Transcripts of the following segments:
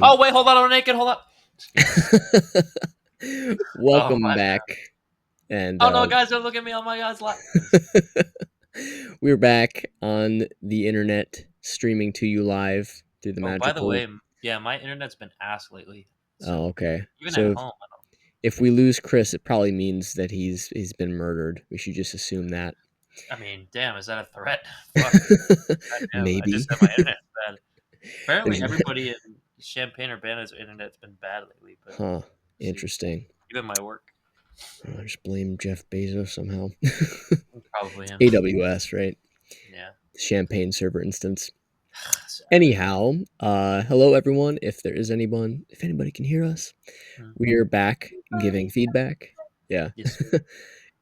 Oh wait, hold on, I'm naked. Hold on. Oh Welcome my back. bad. And Oh no, guys, don't look at me. Oh my God's live. we're back on the internet, streaming to you live through the Oh, by the magical. way, yeah, my internet's been ass lately. Oh, So okay. even at So home, if we lose Chris, it probably means that he's been murdered. We should just assume that. I mean, damn, is that a threat? Fuck. Goddamn, I just Maybe. said my internet's bad. Apparently, There's, everybody in Champaign Urbana's internet's been bad lately, but huh. see, Interesting. even my work, I just blame Jeff Bezos somehow. probably him. AWS, right? Yeah. Champagne server instance. Sad. Anyhow, hello everyone. If anybody can hear us, we are back giving feedback. Yeah. Yes.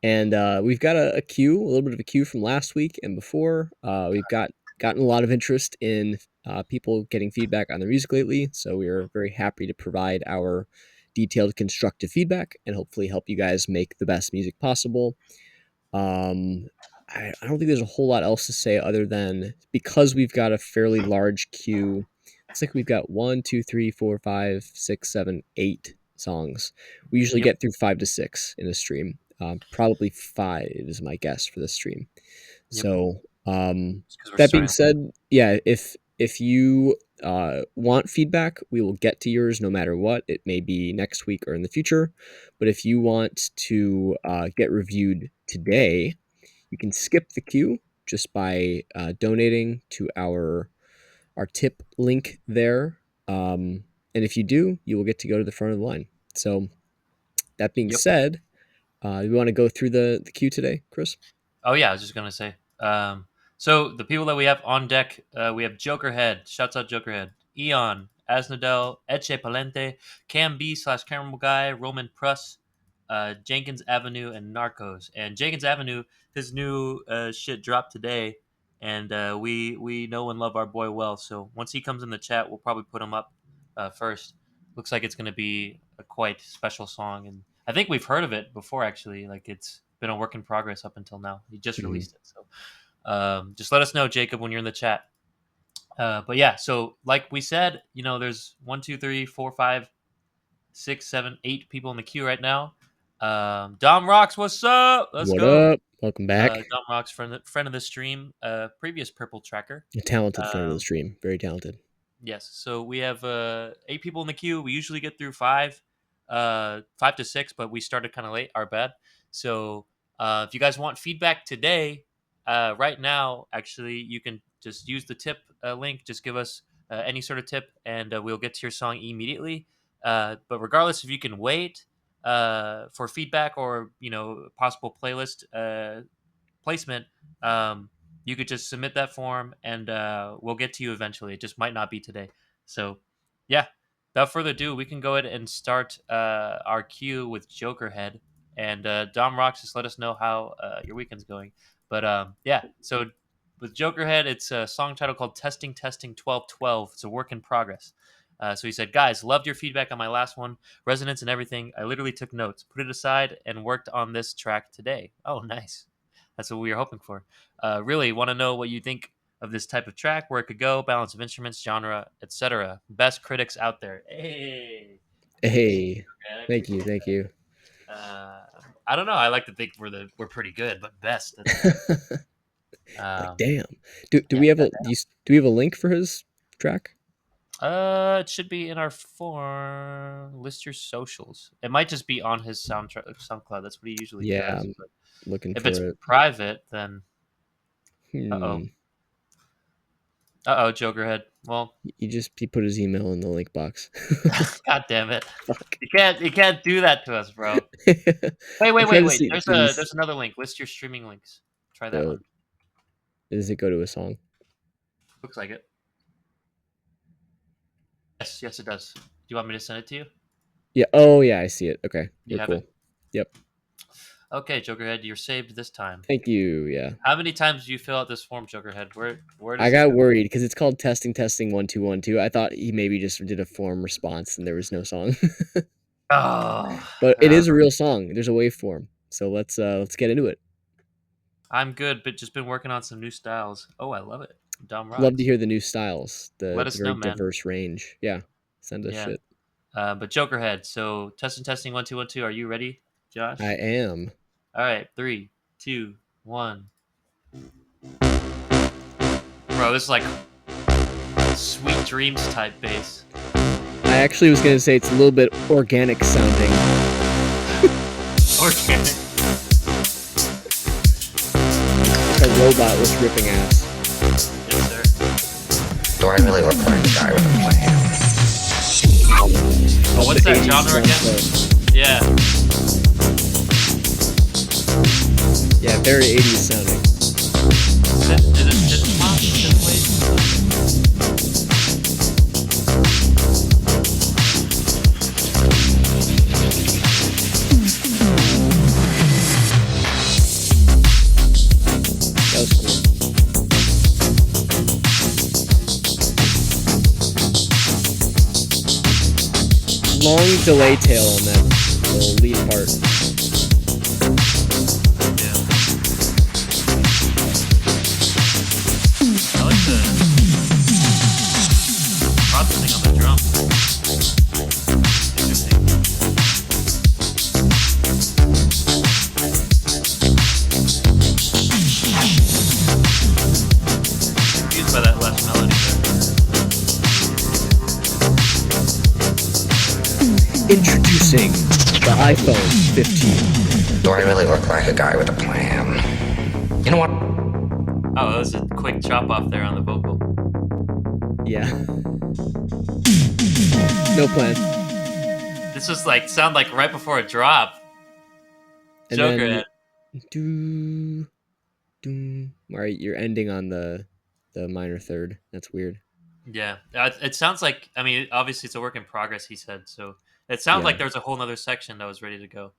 And we've got a little bit of a queue from last week and before. We've gotten a lot of interest in people getting feedback on the music lately, so we are very happy to provide our detailed, constructive feedback and hopefully help you guys make the best music possible. Um, I don't think there's a whole lot else to say other than because we've got a fairly large queue. It's like we've got 1, 2, 3, 4, 5, 6, 7, 8 songs. We usually Yep. get through 5 to 6 in a stream. Probably 5 is my guess for this stream. Yep. So Because we're that being starting. said, yeah, if you want feedback, we will get to yours no matter what. It may be next week or in the future. But if you want to get reviewed today, you can skip the queue just by donating to our tip link there. And if you do, you will get to go to the front of the line. So that being Yep. said, you want to go through the queue today, Chris? Oh yeah, I was just gonna say. So the people that we have on deck, we have Jokerhead. Shouts out Jokerhead. Eon, Asnodel, Eche Palente, Cam B / Caramel Guy, Roman Pruss, Jenkins Avenue, and Narcos. And Jenkins Avenue, his new shit dropped today, and we know and love our boy well. So once he comes in the chat, we'll probably put him up first. Looks like it's gonna be a quite special song, and I think we've heard of it before. Actually, like it's been a work in progress up until now. He just Mm-hmm. released it, so just let us know, Jacob, when you're in the chat. But yeah, so like we said, there's 1, 2, 3, 4, 5, 6, 7, 8 people in the queue right now. Dom Rocks, what's up? Let's What go. up? Welcome back. Dom Rocks, friend of the stream, previous Purple Tracker. A talented friend of the Um, stream. Very talented. Yes. So we have 8 people in the queue. We usually get through 5 to 6, but we started kind of late. Our bad. So if you guys want feedback today, right now, actually, you can just use the tip link. Just give us any sort of tip, and we'll get to your song immediately. But regardless, if you can wait for feedback or possible playlist placement, you could just submit that form and we'll get to you eventually. It just might not be today. So, yeah, without further ado, we can go ahead and start our queue with Jokerhead. And Dom Rocks, just let us know how your weekend's going. But yeah, so with Jokerhead, it's a song title called Testing Testing 1212. It's a work in progress. So he said, guys, loved your feedback on my last one, resonance and everything. I literally took notes, put it aside, and worked on this track today. Oh, nice. That's what we were hoping for. Really want to know what you think of this type of track, where it could go, balance of instruments, genre, etc. Best critics out there. Hey, thank you. Hey, Man, I thank you, appreciate thank you. that. I don't know. I like to think we're pretty good, but best. Like, Um, damn. Do yeah. we have do we have a link for his track? It should be in our form. List your socials. It might just be on his SoundCloud. That's what he usually Yeah, does. I'm But looking if it's for it. private, then uh Hmm. oh, Jokerhead. Well, He put his email in the link box. God damn it! Fuck. You can't do that to us, bro. Wait, I'm wait, trying wait, to wait. see. There's another link. List your streaming links. Try that one. Does it go to a song? Looks like it. Yes, yes, it does. Do you want me to send it to you? Yeah. Oh, yeah. I see it. Okay. You We're have it. cool. Yep. Okay, Jokerhead, you're saved this time. Thank you. Yeah. How many times do you fill out this form, Jokerhead? Where I does this got go? worried because it's called testing testing 1 2 1 2. I thought he maybe just did a form response and there was no song, Oh, but it is a real song. There's a waveform. So let's get into it. I'm good, but just been working on some new styles. Oh, I love it. Dom Love to rocks. hear the new styles. Let The us very know, man. diverse range. Yeah. Send us Yeah. shit. But Jokerhead. So testing 1 2 1 2. Are you ready, I Josh? am. All right, 3 2 1. Bro, this is like sweet dreams type bass. I actually was gonna say it's a little bit organic sounding. Organic. Like a robot was ripping ass. Yes, sir. Do I really look like a guy with a plan? Oh, Love the what's that 80s genre drum again? flow. Yeah. Yeah, very 80s sounding. Is it synth pop? Synth wave? That was cool. Long delay tail on that little lead part. Yeah. I like the processing on the drum. Interesting. Confused by that last melody Introducing the iPhone 15. Do I really look like a guy with a plan? You know what? there. Oh, that was a quick chop off there on the vocal. Yeah. No plan. This was like sound like right before a drop. And then Jokerhead. do do. All right, you're ending on the minor third. That's weird. Yeah, it sounds like. I mean, obviously it's a work in progress. He said so. It sounds Yeah. like there was a whole nother section that was ready to go.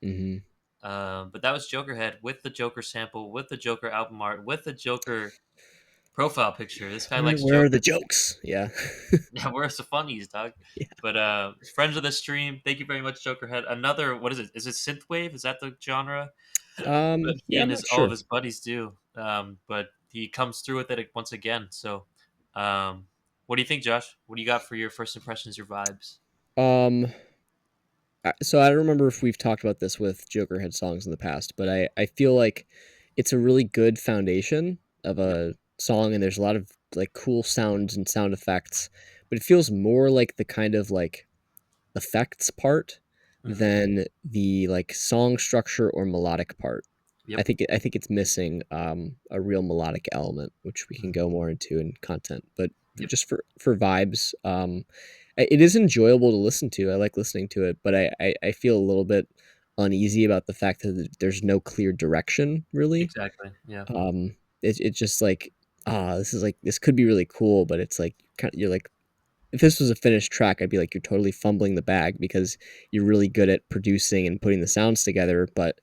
Mm-hmm. But that was Jokerhead with the Joker sample, with the Joker album art, with the Joker profile picture. This guy likes Where are the Joker. jokes? Yeah. Yeah, where's the funnies, dog? Yeah. But friends of the stream, thank you very much, Jokerhead. Another, what is it? Is it synthwave? Is that the genre that he Yeah, I'm and not his all of sure. his buddies do? But he comes through with it once again. So, um, what do you think, Josh? What do you got for your first impressions, your vibes? Um, so I don't remember if we've talked about this with Jokerhead songs in the past, but I feel like it's a really good foundation of Yep. a song, and there's a lot of like cool sounds and sound effects, but it feels more like the kind of like effects part Hmm. than the like song structure or melodic part. Yep. I think it's missing a real melodic element, which we can Hmm. go more into in content. But Yep. just for vibes, it is enjoyable to listen to. I like listening to it, but I feel a little bit uneasy about the fact that there's no clear direction really. Exactly. Yeah. It's just like this is like this could be really cool, but it's like you're like if this was a finished track, I'd be like, you're totally fumbling the bag because you're really good at producing and putting the sounds together, but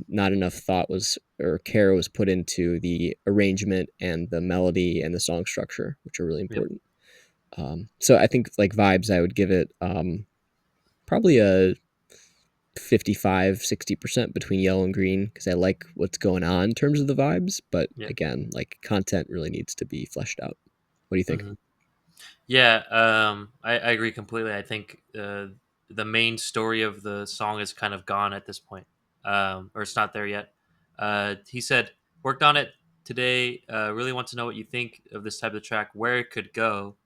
not enough thought was or care was put into the arrangement and the melody and the song structure, which are really Yep. important. So I think like vibes, I would give it probably a 55-60% between yellow and green because I like what's going on in terms of the vibes, but Yep. again, like content really needs to be fleshed out. What do you think? Hmm. Yeah, I agree completely. I think the main story of the song is kind of gone at this point, or it's not there yet. He said, worked on it today. Really want to know what you think of this type of track, where it could go.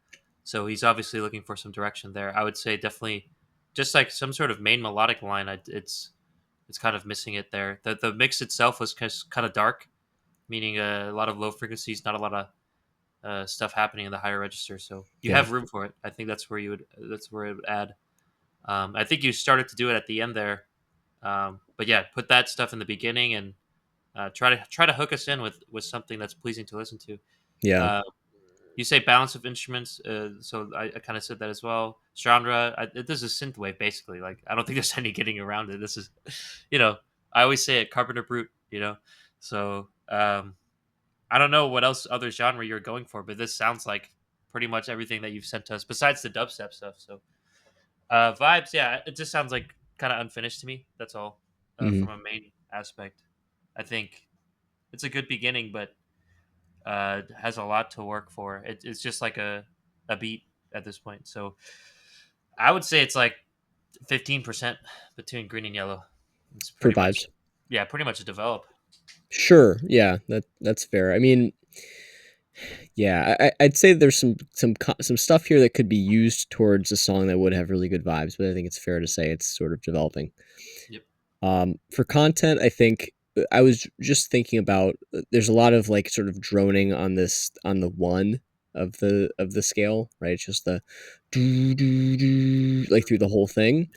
So he's obviously looking for some direction there. I would say definitely just like some sort of main melodic line. It's kind of missing it there. The mix itself was kind of dark, meaning a lot of low frequencies, not a lot of stuff happening in the higher register. So you Yeah. have room for it. I think that's where you would. That's where it would add. I think you started to do it at the end there, but yeah, put that stuff in the beginning and try to hook us in with something that's pleasing to listen to. Yeah. Uh, you say balance of instruments, so I kind of said that as well. Genre, this is synthwave basically. Like I don't think there's any getting around it. This is, I always say it, Carpenter Brute. So I don't know what else other genre you're going for, but this sounds like pretty much everything that you've sent to us, besides the dubstep stuff. So vibes, yeah, it just sounds like kind of unfinished to me. That's all from Hmm. a main aspect. I think it's a good beginning, but has a lot to work for. It's just like a beat. at this point. So I would say it's like 15% between green and yellow. It's for pretty much, vibes. yeah, pretty much a develop. Sure, yeah, that's fair. I mean, yeah, I'd say there's some stuff here that could be used towards a song that would have really good vibes, but I think it's fair to say it's sort of developing. Yep. For content, I think I was just thinking about there's a lot of like sort of droning on this on the one of the scale, right? It's just the doo, doo, doo, like through the whole thing.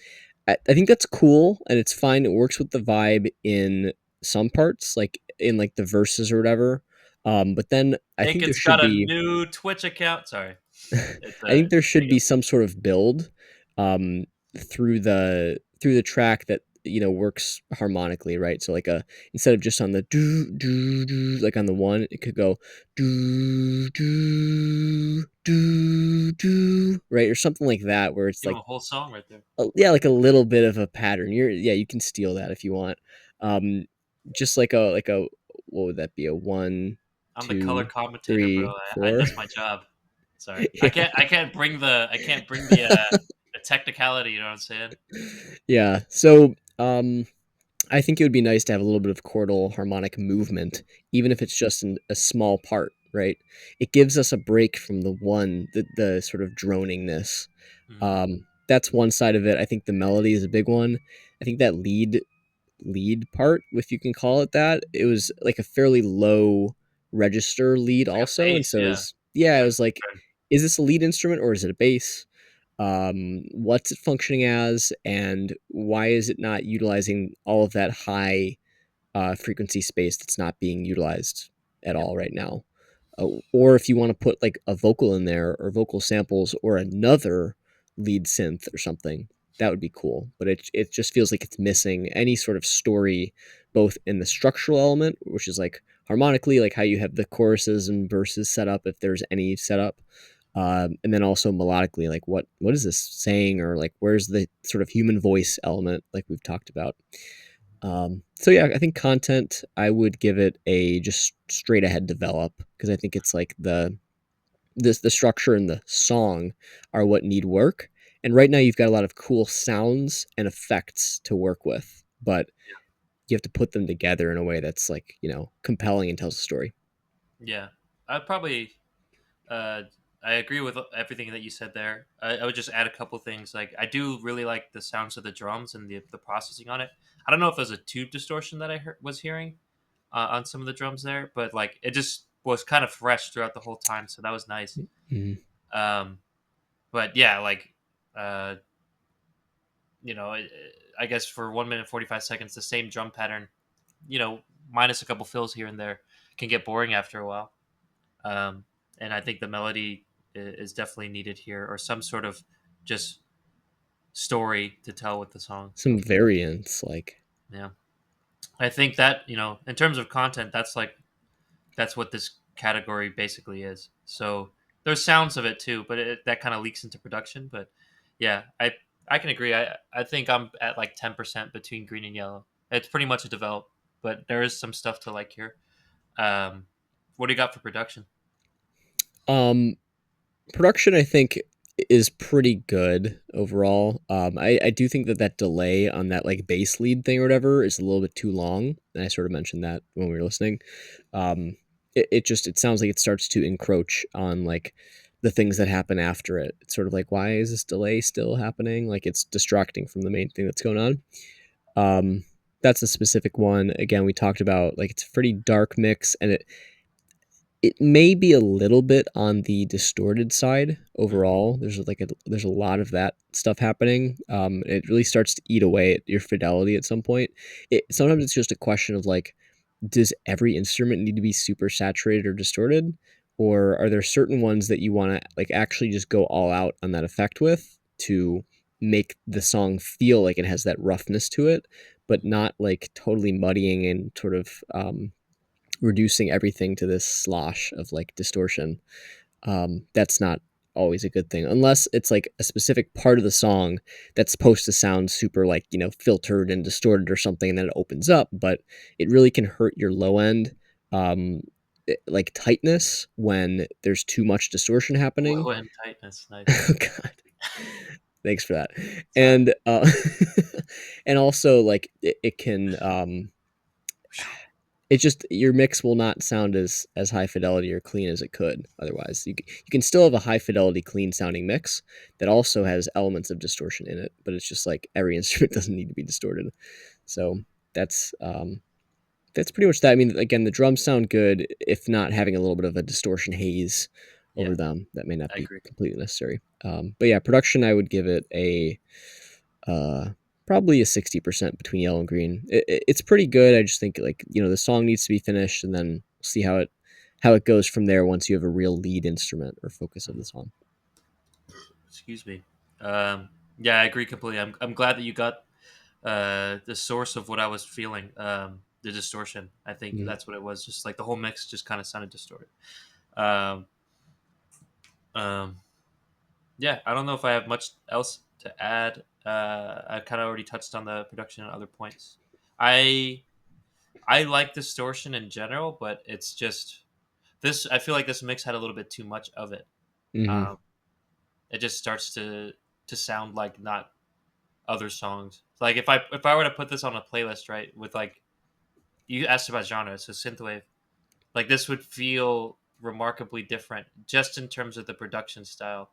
I think that's cool and it's fine. It works with the vibe in some parts, like in like the verses or whatever. But then I think there Naked's should got a be new Twitch account. Sorry, it's I think there there should you be some sort of build um, through the track that works harmonically, right? So like a instead of just on the do do do like on the one, it could go do do do do right or something like that, where it's give like him a whole song right there. yeah, like a little bit of a pattern. You can steal that if you want. Um, just like a what would that be? A one, I'm the color two, commentator, bro. three, I four. that's my job. Sorry, Yeah. I can't bring the technicality. You know what I'm saying? Yeah. So, I think it would be nice to have a little bit of chordal harmonic movement, even if it's just in a small part, right? It gives us a break from the one, the sort of droningness. Hmm. That's one side of it. I think the melody is a big one. I think that lead part, if you can call it that, it was like a fairly low register lead It's like a also, and bass, so it yeah. was yeah, it That's was like, good. is this a lead instrument or is it a bass? What's it functioning as, and why is it not utilizing all of that high frequency space that's not being utilized at Yep. all right now? Or if you want to put like a vocal in there or vocal samples or another lead synth or something, that would be cool. But it just feels like it's missing any sort of story, both in the structural element, which is like harmonically, like how you have the choruses and verses set up, if there's any setup, and then also melodically, like what is this saying, or like where's the sort of human voice element, like we've talked about. So yeah, I think content, I would give it a just straight ahead develop, because I think it's like the structure and the song are what need work. And right now you've got a lot of cool sounds and effects to work with, but you have to put them together in a way that's like, compelling and tells a story. Yeah, I'd probably. Uh, I agree with everything that you said there. I would just add a couple things. Like I do really like the sounds of the drums and the processing on it. I don't know if it was a tube distortion that was hearing on some of the drums there, but like it just was kind of fresh throughout the whole time, so that was nice. Mhm. Um, but yeah, like uh, you know, I guess for 1 minute 45 seconds, the same drum pattern, you know, minus a couple fills here and there, can get boring after a while. Um, and I think the melody is definitely needed here, or some sort of just story to tell with the song. Some variants, like Yeah, I think that in terms of content, that's what this category basically is. So there's sounds of it too, but that kind of leaks into production. But yeah, I can agree. I think I'm at like 10% between green and yellow. It's pretty much a develop, but there is some stuff to like here. Um, what do you got for production? um production, I think, is pretty good overall. I do think that delay on that like bass lead thing or whatever is a little bit too long, and I sort of mentioned that when we were listening. It sounds like it starts to encroach on like the things that happen after it. It's sort of like, why is this delay still happening? Like it's distracting from the main thing that's going on. Um, that's a specific one. Again, we talked about like it's a pretty dark mix, and it may be a little bit on the distorted side Hmm. overall. There's a lot of that stuff happening. It really starts to eat away at your fidelity at some point. Sometimes it's just a question of like, does every instrument need to be super saturated or distorted, or are there certain ones that you want to like actually just go all out on that effect with to make the song feel like it has that roughness to it, but not like totally muddying and sort of reducing everything to this slosh of like distortion. That's not always a good thing unless it's like a specific part of the song that's supposed to sound super like filtered and distorted or something, and then it opens up, but it really can hurt your low end. um, like tightness when there's too much distortion happening. Low end tightness, nice. Oh God, thanks for that. Sorry. And and also like it can it just your mix will not sound as high fidelity or clean as it could otherwise. You can still have a high fidelity clean sounding mix that also has elements of distortion in it, but it's just like every instrument doesn't need to be distorted. So that's that's pretty much that. I mean, again, the drums sound good, if not having a little bit of a distortion haze Yeah, over them. That may not I be agree. completely necessary. But yeah, production, I would give it a uh, probably a 60% between yellow and green. It's pretty good. I just think like the song needs to be finished, and then we'll see how it goes from there once you have a real lead instrument or focus of Mhm. the song. Excuse me. Um, yeah, I agree completely. I'm glad that you got the source of what I was feeling. The distortion. I think Mhm. that's what it was. Just like the whole mix just kind of sounded distorted. Um, um, yeah, I don't know if I have much else to add. I kind of already touched on the production and other points. I I like distortion in general, but it's just this. I feel like this mix had a little bit too much of it. Mhm. Um, it just starts to sound like not other songs. Like if I were to put this on a playlist, right, with like you asked about genre, so synthwave, like this would feel remarkably different just in terms of the production style,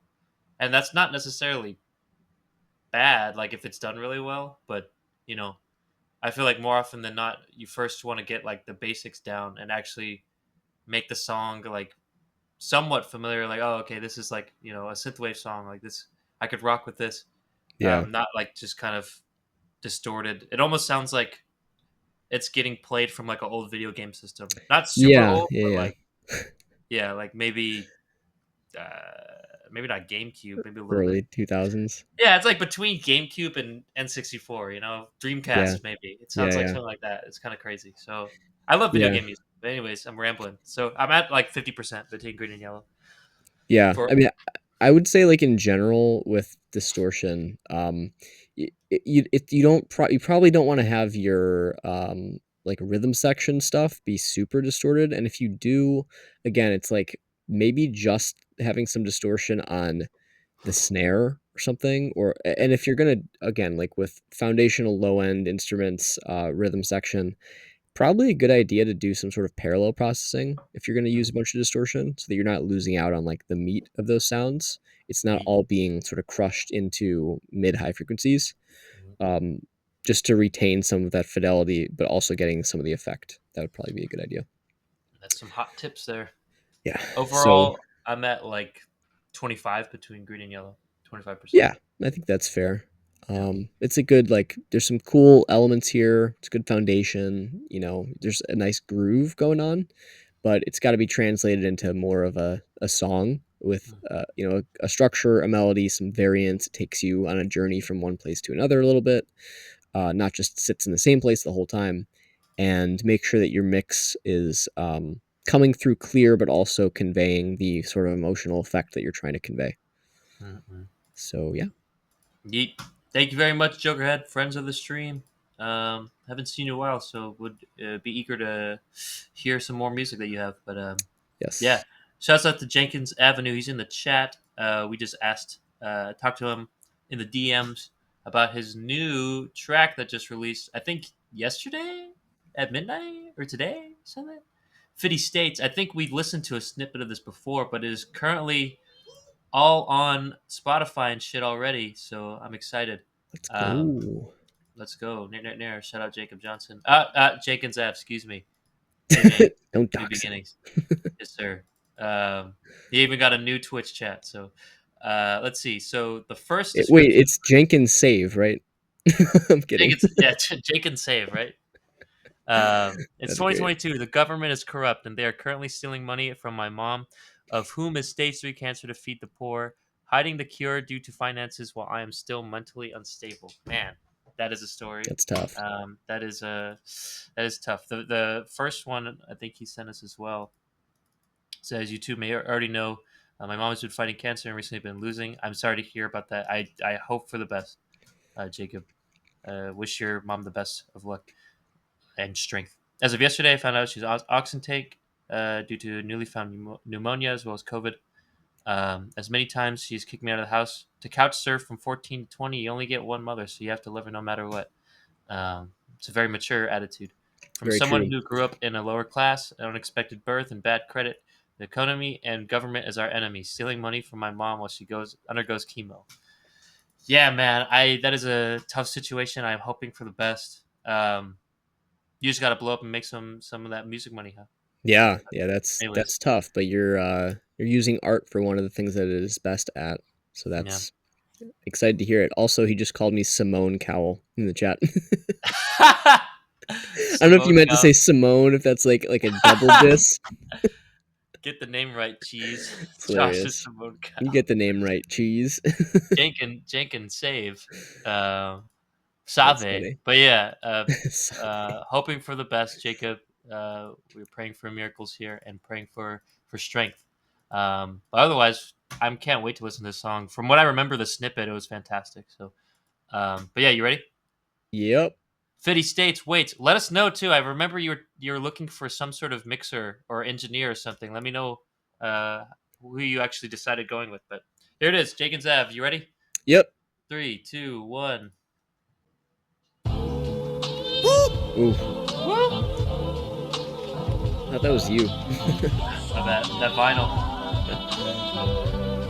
and that's not necessarily bad. Like if it's done really well, but you know, I feel like more often than not, you first want to get like the basics down and actually make the song like somewhat familiar. Like, oh, okay, this is like a synthwave song. Like this, I could rock with this. Yeah. Not like just kind of distorted. It almost sounds like it's getting played from like an old video game system. Not super Yeah. old, Yeah. but Yeah. like yeah, like maybe not GameCube, maybe a little bit. Early 2000s. Yeah, it's like between GameCube and N64. Yeah. Dreamcast maybe. It sounds Yeah. like Yeah. something like that. It's kind of crazy. So I love video Yeah. game music. But anyways, I'm rambling. So I'm at like 50% between green and yellow. Yeah. For I mean, I would say like in general with distortion, you don't you probably don't want to have your like rhythm section stuff be super distorted, and if you do, again, it's like maybe just having some distortion on the snare or something, and if you're gonna again like with foundational low end instruments, rhythm section, probably a good idea to do some sort of parallel processing if you're going to use a Mhm. bunch of distortion so that you're not losing out on like the meat of those sounds. It's not Yeet. all being sort of crushed into mid high frequencies, Mhm. um, just to retain some of that fidelity, but also getting some of the effect. That would probably be a good idea. That's some hot tips there. Yeah. So, Overall, I'm at like 25 between green and yellow. 25%. yeah, I think that's fair. Yeah. It's a good, like, there's some cool elements here. It's a good foundation. There's a nice groove going on, but it's got to be translated into more of a song with Mm. a structure, a melody, some variance. It takes you on a journey from one place to another a little bit, not just sits in the same place the whole time. And make sure that your mix is coming through clear, but also conveying the sort of emotional effect that you're trying to convey. Mm-mm. So yeah. Yeet. Thank you very much, Jokerhead, friends of the stream. Haven't seen you in a while, so would be eager to hear some more music that you have. But yeah, Yes. shouts out to Jenkins Avenue. He's in the chat. We just talked to him in the DMs about his new track that just released. I think yesterday at midnight or today, something. 50 States. I think we listened to a snippet of this before, but it is currently all on Spotify and shit already. So I'm excited. Let's Um, go. let's go. Nair. Shout out Jacob Johnson. Jenkins F. Excuse me. AJ. Don't New dox him. beginnings. Yes, sir. Um, he even got a new Twitch chat. So let's see. So the first Wait, description. it's Jenkins save, right? I'm kidding. Jenkins, yeah, Jenkins save right. It's That'd be great. 2022. The government is corrupt, and they are currently stealing money from my mom, of whom is stage 3 cancer to feed the poor, hiding the cure due to finances while I am still mentally unstable. Man, that is a story. That's tough. That is tough. The first one I think he sent us as well says you two may already know. My mom has been fighting cancer and recently been losing. I'm sorry to hear about that. I hope for the best, Jacob. Wish your mom the best of luck and strength. As of yesterday, I found out she's ox intake. due to newly found pneumonia as well as COVID. As many times she's kicked me out of the house. To couch surf from 14 to 20, you only get one mother, so you have to love her no matter what. It's a very mature attitude. From Very someone true. who grew up in a lower class, an unexpected birth, and bad credit, the economy and government is our enemy, stealing money from my mom while she undergoes chemo. Yeah, man, I that is a tough situation. I'm hoping for the best. You just got to blow up and make some of that music money, huh? Yeah, yeah, that's Anyways, that's tough, but you're using art for one of the things that it is best at. So yeah. that's excited to hear it. Also, he just called me Simone Cowell in the chat. I don't know if you Simone meant to Cowell. say Simone, if that's like a double diss. Get the name right, cheese. It's Josh is hilarious. Simone You Cowell. get the name right, cheese. Jenkins save. Uh, That's Save. funny. But yeah, Sorry. hoping for the best, Jacob. We're praying for miracles here and praying for strength. But otherwise, I can't wait to listen to this song. From what I remember, the snippet, it was fantastic. So, but yeah, you ready? Yep. 50 states. Wait, let us know too. I remember you were looking for some sort of mixer or engineer or something. Let me know uh, who you actually decided going with. But here it is, Jenkins Ave. You ready? Yep. 3, 2, 1. Ooh, Woo! I thought that was you. My bad. That vinyl.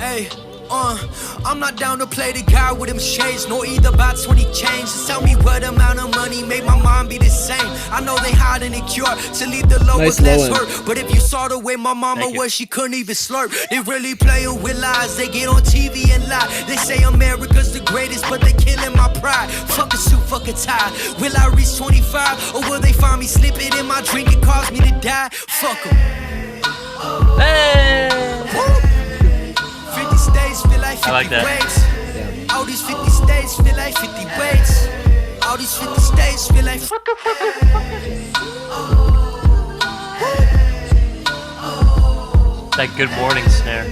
Hey, I'm not down to play the guy with them shades, nor either about 20 chains. Just tell me what amount of money made my mind be the same. I know they hiding a cure to leave the Nice lowest low less end. hurt. But if you saw the way my mama Thank you. was, she couldn't even slurp. They really playing with lies. They get on TV and lie. They say America's the greatest, but they killing my pride. Fuck a suit, fuck a tie. Will I reach 25, or will they find me slipping in my drink and cause me to die? Fuck 'em. Hey! 50 states feel like 50 I like that. weights. Yeah. All these 50 states feel like 50 weights. All these 50 states feel like That good morning snare.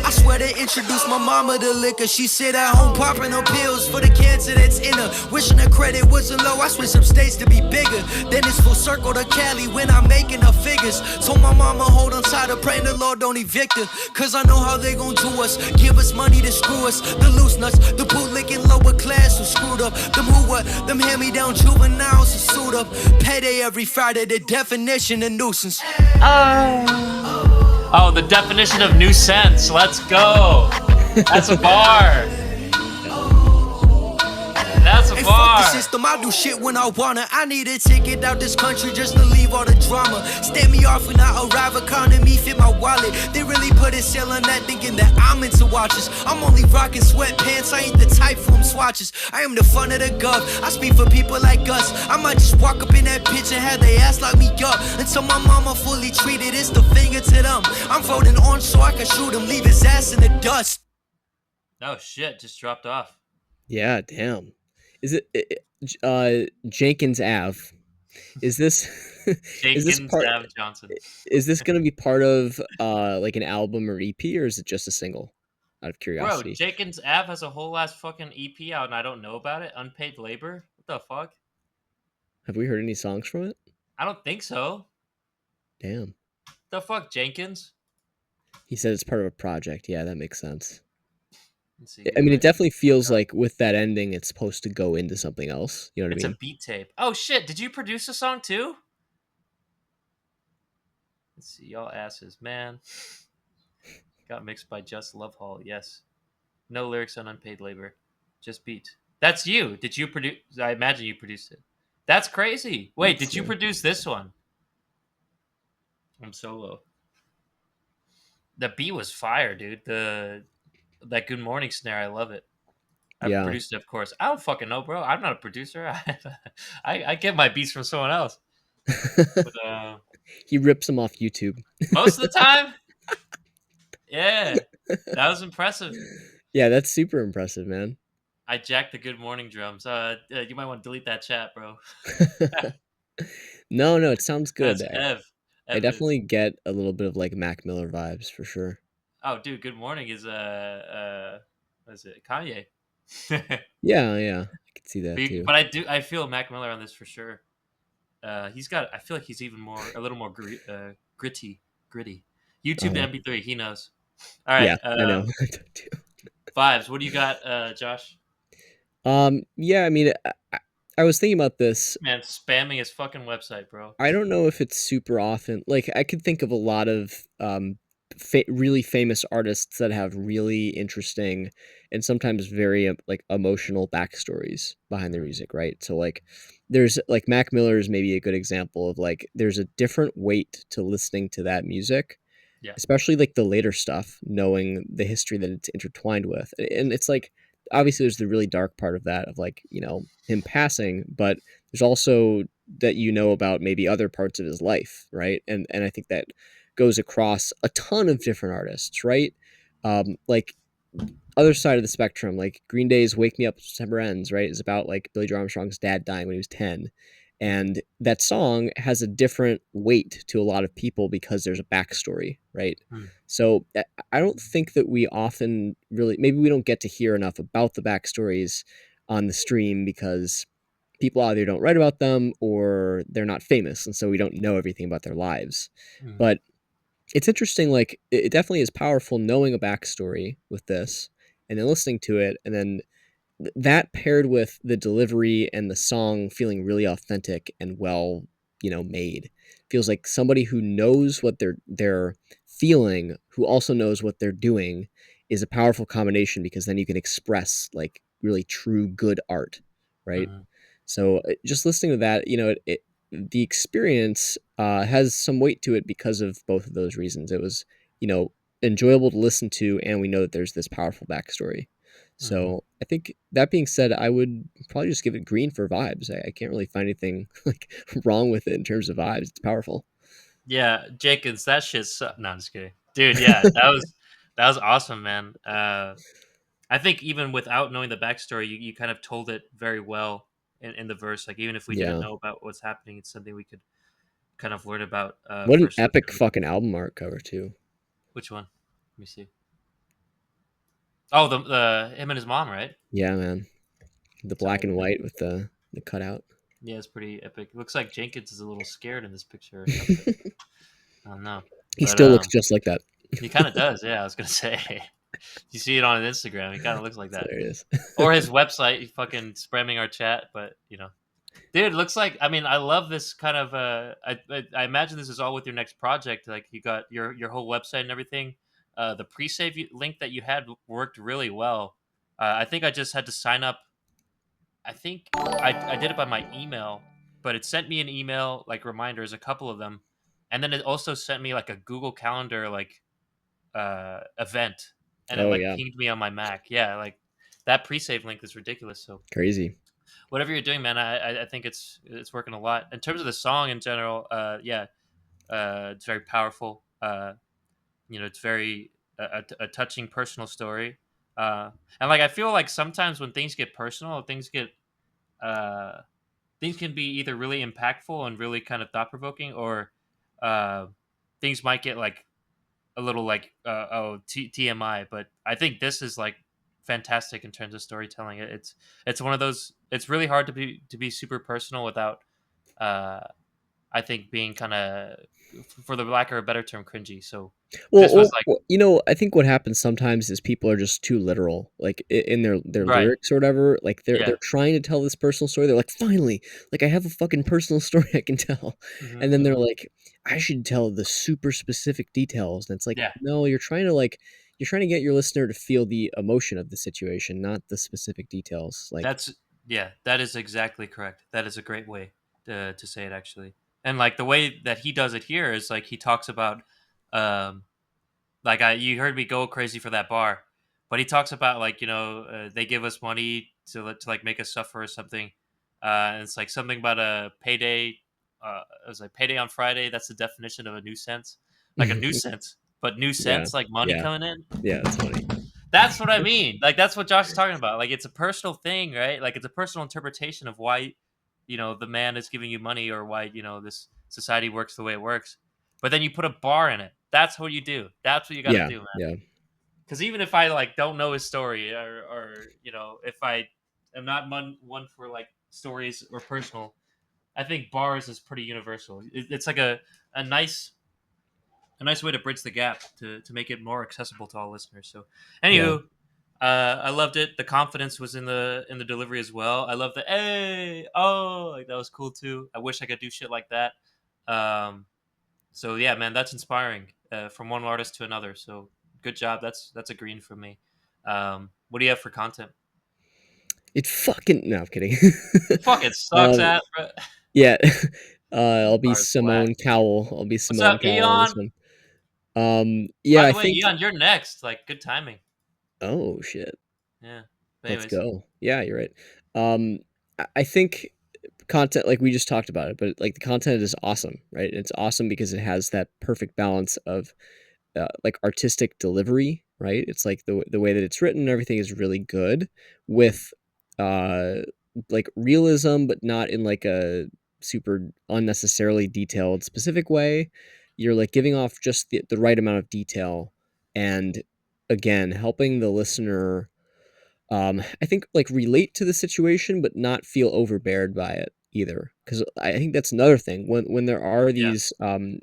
I swear they introduced my mama to liquor. She sit at home popping her pills for the cancer that's in her. Wishing her credit wasn't low, I switched some states to be bigger. Then it's full circle to Cali when I'm making her figures. Told my mama hold on tight, praying the Lord don't evict her. Cause I know how they gon' do us. Give us money to screw us. The loose nuts, the bootlicking lower class who screwed up. Them who what? Them hand-me-down juveniles who suit up. Payday every Friday, the definition of nuisance. Oh, the definition of new sense. Let's go. That's a bar. That's a Hey, fuck the bar. system, I do shit when I wanna. I need a ticket out this country just to leave all the drama. Stand me off when I arrive, economy fit my wallet. They really put a sale on that, thinking that I'm into watches. I'm only rocking sweatpants, I ain't the type for them swatches. I am the fun of the gov, I speak for people like us. I might just walk up in that bitch and have they ass lock me up. Until my mama fully treated, it's the finger to them. I'm voting orange so I can shoot him, leave his ass in the dust. Oh shit, just dropped off. Yeah, damn. Is Jenkins Ave? Is this is this Jenkins part Ave Johnson. is this going to be part of like an album or EP, or is it just a single? Out of Bro, curiosity. Jenkins Ave has a whole ass fucking EP out and I don't know about it. Unpaid labor? What the fuck? Have we heard any songs from it? I don't think so. Damn. The fuck, Jenkins? He said it's part of a project. Yeah, that makes sense. Let's see. I mean, it Lyrics. definitely feels like with that ending, it's supposed to go into something else. You know what It's I a mean? beat tape. Oh shit, did you produce a song too? Let's see, y'all asses, man. Got mixed by Just Love Hall, yes. No lyrics on unpaid labor. Just beat. That's you. Did you produce? I imagine you produced it. That's crazy. Wait, did you Yeah. produce this one? I'm solo. The beat was fire, dude. That good morning snare, I love it. I Yeah. produced it, of course. I don't fucking know, bro. I'm not a producer. I get my beats from someone else. But He rips them off YouTube. most of the time, yeah, that was impressive. Yeah, that's super impressive, man. I jacked the good morning drums. You might want to delete that chat, bro. No, no, it sounds good. That's Ev. I Evidence. definitely get a little bit of like Mac Miller vibes for sure. Oh, dude, good morning is what is it? Kanye. Yeah, yeah, I could see that too. But I feel Mac Miller on this for sure. He's got. I feel like he's even more a little more gritty. YouTube to Uh, MP3. He knows. All right. yeah, I know. Vibes. What do you got, Josh? Yeah, I mean, I was thinking about this. Man, spamming his fucking website, bro. I don't know if it's super often. Like, I could think of a lot of really famous artists that have really interesting and sometimes very like emotional backstories behind their Mm, music, right? So like, there's like Mac Miller is maybe a good example of like there's a different weight to listening to that music, yeah. especially like the later stuff, knowing the history that it's intertwined with. And it's like obviously there's the really dark part of that of like, him passing, but there's also that about maybe other parts of his life, right? And I think that goes across a ton of different artists, right? Like other side of the spectrum, like Green Day's "Wake Me Up September Ends," right, is about like Billy Joe Armstrong's dad dying when he was 10, Mm, and that song has a different weight to a lot of people because there's a backstory, right? mm, So I don't think that we often really, maybe we don't get to hear enough about the backstories on the stream because people either don't write about them or they're not famous, and so we don't know everything about their lives. mm, But it's interesting, like it definitely is powerful knowing a backstory with this and then listening to it, and then that paired with the delivery and the song feeling really authentic and well, made, feels like somebody who knows what they're feeling, who also knows what they're doing, is a powerful combination because then you can express like really true good art, right? mm, So just listening to that, the experience has some weight to it because of both of those reasons. It was, you know, enjoyable to listen to, and we know that there's this powerful backstory. mm. So I think that being said, I would probably just give it green for vibes. I can't really find anything like wrong with it in terms of vibes. It's powerful. Yeah, Jenkins, that shit. No, I'm just kidding, dude. Yeah, that was awesome, man. I think even without knowing the backstory, you kind of told it very well in the verse. Like even if we didn't Yeah. know about what's happening, it's something we could kind of learn about What an first epic listen. fucking album art cover too. Which one? Let me see. Oh, the him and his mom, right? Yeah, man. The black Tight, and man. white with the cutout. Yeah, it's pretty epic. Looks like Jenkins is a little scared in this picture or something. I don't know, He but still looks just like that. he kind of does. Yeah, I was gonna say. You see it on his Instagram. He kind of looks like It's that. hilarious. Or his website. He fucking spamming our chat, but dude, looks like. I mean, I love this kind of. I imagine this is all with your next project. Like you got your whole website and everything. The pre-save link that you had worked really well. I think I just had to sign up. I think I did it by my email, but it sent me an email like reminders, a couple of them, and then it also sent me like a Google Calendar like event, and it Oh like yeah, pinged me on my Mac. Yeah, like that pre-save link is ridiculous. So crazy. whatever you're doing, man, I think it's working a lot in terms of the song in general. Yeah, it's very powerful. It's very a touching personal story. And like I feel like sometimes when things get personal, uh, things can be either really impactful and really kind of thought provoking, or uh, things might get like a little like TMI. But I think this is like fantastic in terms of storytelling. It's one of those. It's really hard to be super personal without uh, I think being kind of, for the lack of a better term, cringy. So this was like I think what happens sometimes is people are just too literal, like in their right, lyrics or whatever. Like they're yeah, trying to tell this personal story. They're like, finally, like I have a fucking personal story I can tell, and then they're hmm like, I should tell the super specific details. And it's like, yeah. no, you're trying to get your listener to feel the emotion of the situation, not the specific details. Like, That's yeah, that is exactly correct. That is a great way to say it actually. And like the way that he does it here is like he talks about um like I you heard me go crazy for that bar, but he talks about like they give us money to like make us suffer or something, and it's like something about a payday. It was like payday on Friday. That's the definition of a nuisance, like a nuisance, but new yeah, sense like money yeah, coming in. yeah, it's funny. That's what I mean. Like that's what Josh is talking about. Like it's a personal thing, right? Like it's a personal interpretation of why the man is giving you money, or why this society works the way it works. But then you put a bar in it. That's what you do. That's what you got to Yeah, do, man. yeah, Because even if I like don't know his story, or if I am not one for like stories or personal, I think bars is pretty universal. It's like a nice way to bridge the gap to make it more accessible to all listeners. So, Yeah. anywho, I loved it. The confidence was in the delivery as well. I love the hey oh like that was cool too. I wish I could do shit like that. Um, so yeah, man, that's inspiring from one artist to another. So good job. That's a green for me. What do you have for content? It fucking no, I'm kidding. Fuck, it sucks um, at. Bro. yeah, I'll be Bars whack. Simone Cowell. I'll be What's Simone up, Cowell on this Eon? one. Yeah, By I the way, think. Eon, you're next. Like, good timing. Oh shit, Yeah. But let's anyways, go. Yeah, you're right. Um, I think content, like we just talked about it, but like the content is awesome, right? It's awesome because it has that perfect balance of like artistic delivery, right? It's like the way that it's written, everything is really good with uh like realism, but not in like a super unnecessarily detailed specific way. You're like giving off just the right amount of detail, and again helping the listener I think like relate to the situation but not feel overbeared by it either, because I think that's another thing when there are yeah. these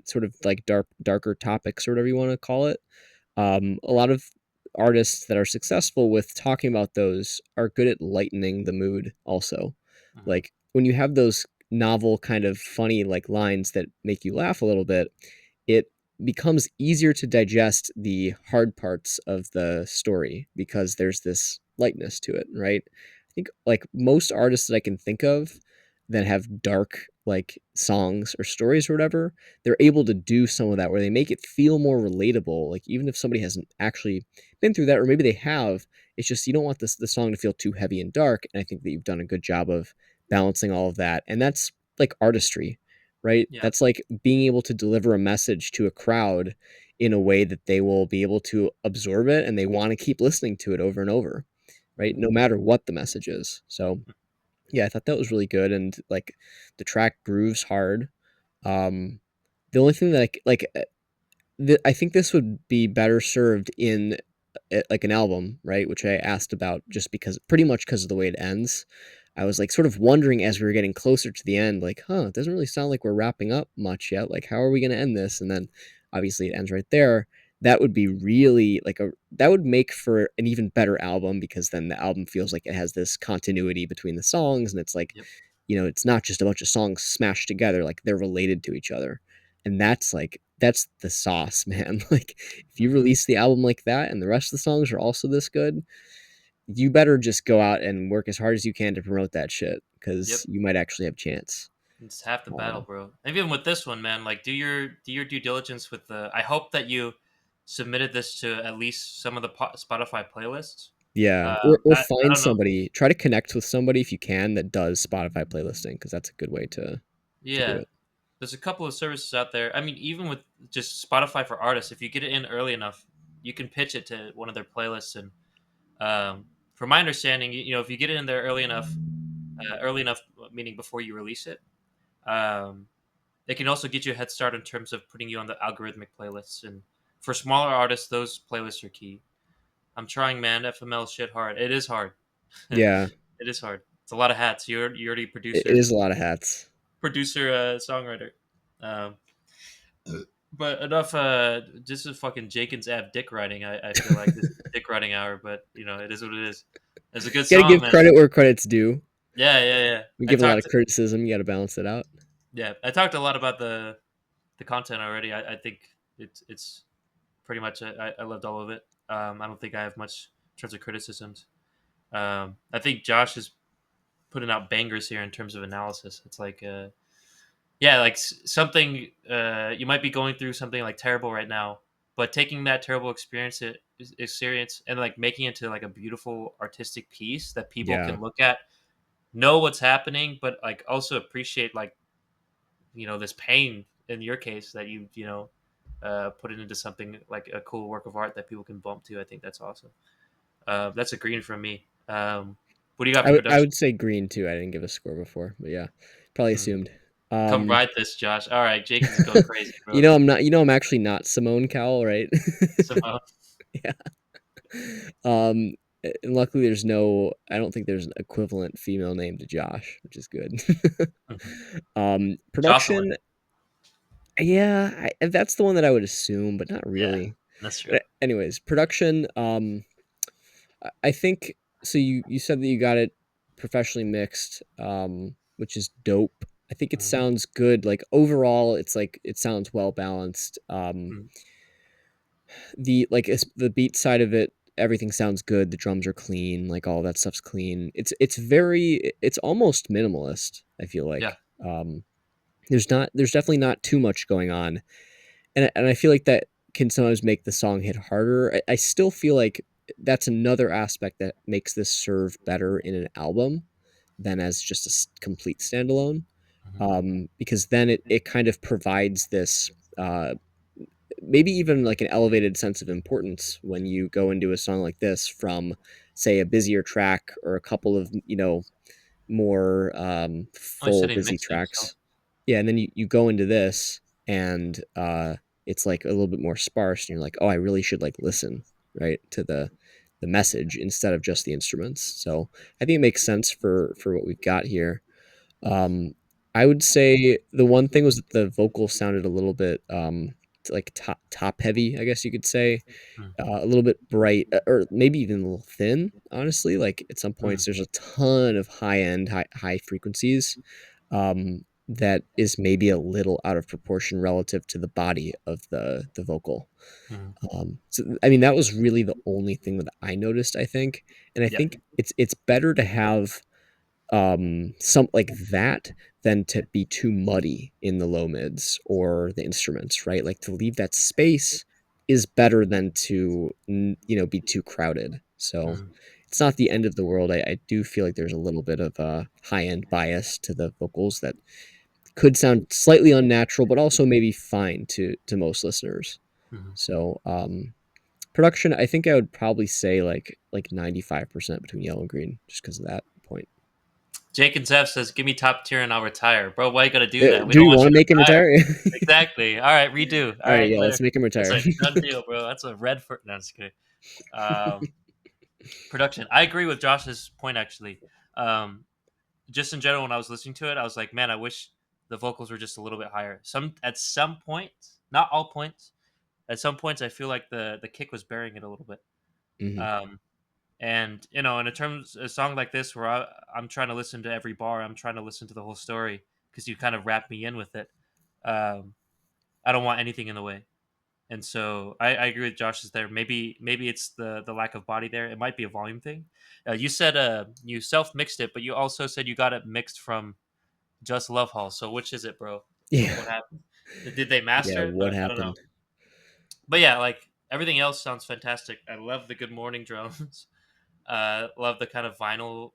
sort of like darker topics or whatever you want to call it. A lot of artists that are successful with talking about those are good at lightening the mood also. Hmm. Like when you have those novel kind of funny like lines that make you laugh a little bit, it becomes easier to digest the hard parts of the story because there's this lightness to it, right? I think like most artists that I can think of that have dark like songs or stories or whatever, they're able to do some of that where they make it feel more relatable. Like even if somebody hasn't actually been through that, or maybe they have, it's just you don't want the song to feel too heavy and dark. And I think that you've done a good job of balancing all of that. And that's like artistry, right? Yeah. That's like being able to deliver a message to a crowd in a way that they will be able to absorb it and they want to keep listening to it over and over, right? Hmm. No matter what the message is. So yeah, I thought that was really good, and like the track grooves hard. Um, the only thing that I think this would be better served in like an album, right? Which I asked about just because, pretty much because of the way it ends. I was like sort of wondering as we were getting closer to the end, like, huh, it doesn't really sound like we're wrapping up much yet. Like, how are we going to end this? And then obviously it ends right there. That would be really like that would make for an even better album because then the album feels like it has this continuity between the songs and it's like, Yep. it's not just a bunch of songs smashed together, like they're related to each other. And that's the sauce, man. Like if you Hmm. release the album like that and the rest of the songs are also this good, you better just go out and work as hard as you can to promote that shit Yep. because you might actually have a chance. It's half the battle, Uh, bro. And even with this one, man, like do your due diligence with the. I hope that you submitted this to at least some of the Spotify playlists. yeah, or I find don't know. somebody, try to connect with somebody if you can that does Spotify playlisting because that's a good way to do Yeah, it. there's a couple of services out there. I mean, even with just Spotify for artists, if you get it in early enough, you can pitch it to one of their playlists. And from my understanding, if you get it in there early enough, meaning before you release it, um, they can also get you a head start in terms of putting you on the algorithmic playlists. And for smaller artists, those playlists are key. I'm trying, man. FML is shit hard. It is hard. it Yeah, is hard. It's a lot of hats. You're already it is a lot of hats. songwriter. Um, but enough. This is fucking Jenkins app dick writing. I feel like this is dick writing hour, but it is what it is. It's a good Got to song, give man. credit where credit's due. Yeah, yeah, yeah. We I give a lot of talked. criticism. You got to balance it out. Yeah, I talked a lot about the content already. I think it's pretty much. I loved all of it. I don't think I have much in terms of criticisms. I think Josh is putting out bangers here in terms of analysis. It's like, yeah, like something you might be going through something like terrible right now, but taking that terrible experience and like making it to like a beautiful artistic piece that people Yeah. can look at, know what's happening, but like also appreciate like this pain in your case that put it into something like a cool work of art that people can bump to. I think that's awesome. That's a green from me. What do you got I for would I production? would say green too. I didn't give a score before, but yeah, probably Hmm. assumed. Come Um, ride this, Josh. All right, Jenkins is going crazy, bro. I'm not. I'm actually not Simone Cowell, right? Simone. Yeah. Um, and luckily there's no. I don't think there's an equivalent female name to Josh, which is good. Mhm. Jocelyn. Production, yeah, that's the one that I would assume, but not Yeah, really. that's true. But anyways, production. I think so. You said that you got it professionally mixed, which is dope. I think it Mhm, sounds good. Like overall, it's like it sounds well balanced. mhm, The beat side of it, everything sounds good. The drums are clean. Like all that stuff's clean. It's almost minimalist. I feel yeah. like there's definitely not too much going on, and I feel like that can sometimes make the song hit harder. I still feel like that's another aspect that makes this serve better in an album than as just a complete standalone. Mhm, Because then it kind of provides this uh, maybe even like an elevated sense of importance when you go into a song like this from, say, a busier track or a couple of more only full sitting busy mixtape, so tracks. Yeah, and then you go into this and it's like a little bit more sparse, and you're like, oh, I really should like listen right to the message instead of just the instruments. So I think it makes sense for what we've got here. Um, I would say the one thing was that the vocal sounded a little bit like top heavy, I guess you could say, mm, a little bit bright, or maybe even a little thin. Honestly, like at some mm, points, there's a ton of high frequencies that is maybe a little out of proportion relative to the body of the vocal. mm, So I mean, that was really the only thing that I noticed. I think, and I yeah. think it's better to have some like that than to be too muddy in the low mids or the instruments, right? Like to leave that space is better than to be too crowded. So Mm, it's not the end of the world. I do feel like there's a little bit of a high end bias to the vocals that could sound slightly unnatural, but also maybe fine to most listeners. mhm. So production, I think I would probably say like 95% between yellow and green, just because of that point. Jake and Zev says, "Give me top tier and I'll retire, bro. Why you gotta do that? We Do don't you want want to you to make him retire." retire? Exactly. All right, redo. All All right, right, yeah, let's later. make him That's retire. a done deal, bro. That's a red for. No, just kidding. Um, production. I agree with Josh's point actually. Um, just in general, when I was listening to it, I was like, man, I wish the vocals were just a little bit higher. Some points, not all points. At some points, I feel like the kick was bearing it a little bit. Hmm. Um, and in a terms a song like this where I'm trying to listen to every bar, I'm trying to listen to the whole story because you kind of wrap me in with it. Um, I don't want anything in the way. And so I agree with Josh is there. Maybe it's the lack of body there. It might be a volume thing. You said you self mixed it, but you also said you got it mixed from Just Love Hall. So which is it, bro? Yeah, What happened? Did they yeah. master it? What I don't know. happened? But yeah, like everything else sounds fantastic. I love the Good Morning drums. Love the kind of vinyl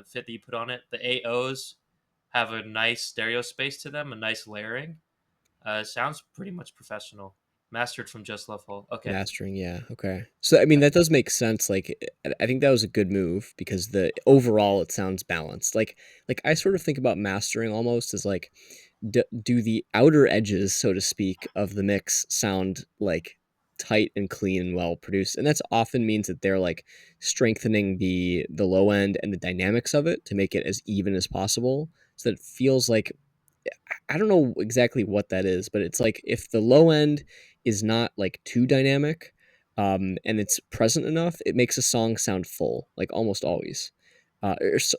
fit that you put on it. The AOs have a nice stereo space to them, a nice layering. Sounds pretty much professional. Mastered from Just Love Hole. Okay. Mastering, yeah. Okay. So I mean Yeah. that does make sense. Like I think that was a good move because the overall it sounds balanced. Like I sort of think about mastering almost as like do the outer edges, so to speak, of the mix sound like tight and clean and well produced, and that's often means that they're like strengthening the low end and the dynamics of it to make it as even as possible, so that it feels like I don't know exactly what that is, but it's like if the low end is not like too dynamic, and it's present enough, it makes a song sound full, like almost always,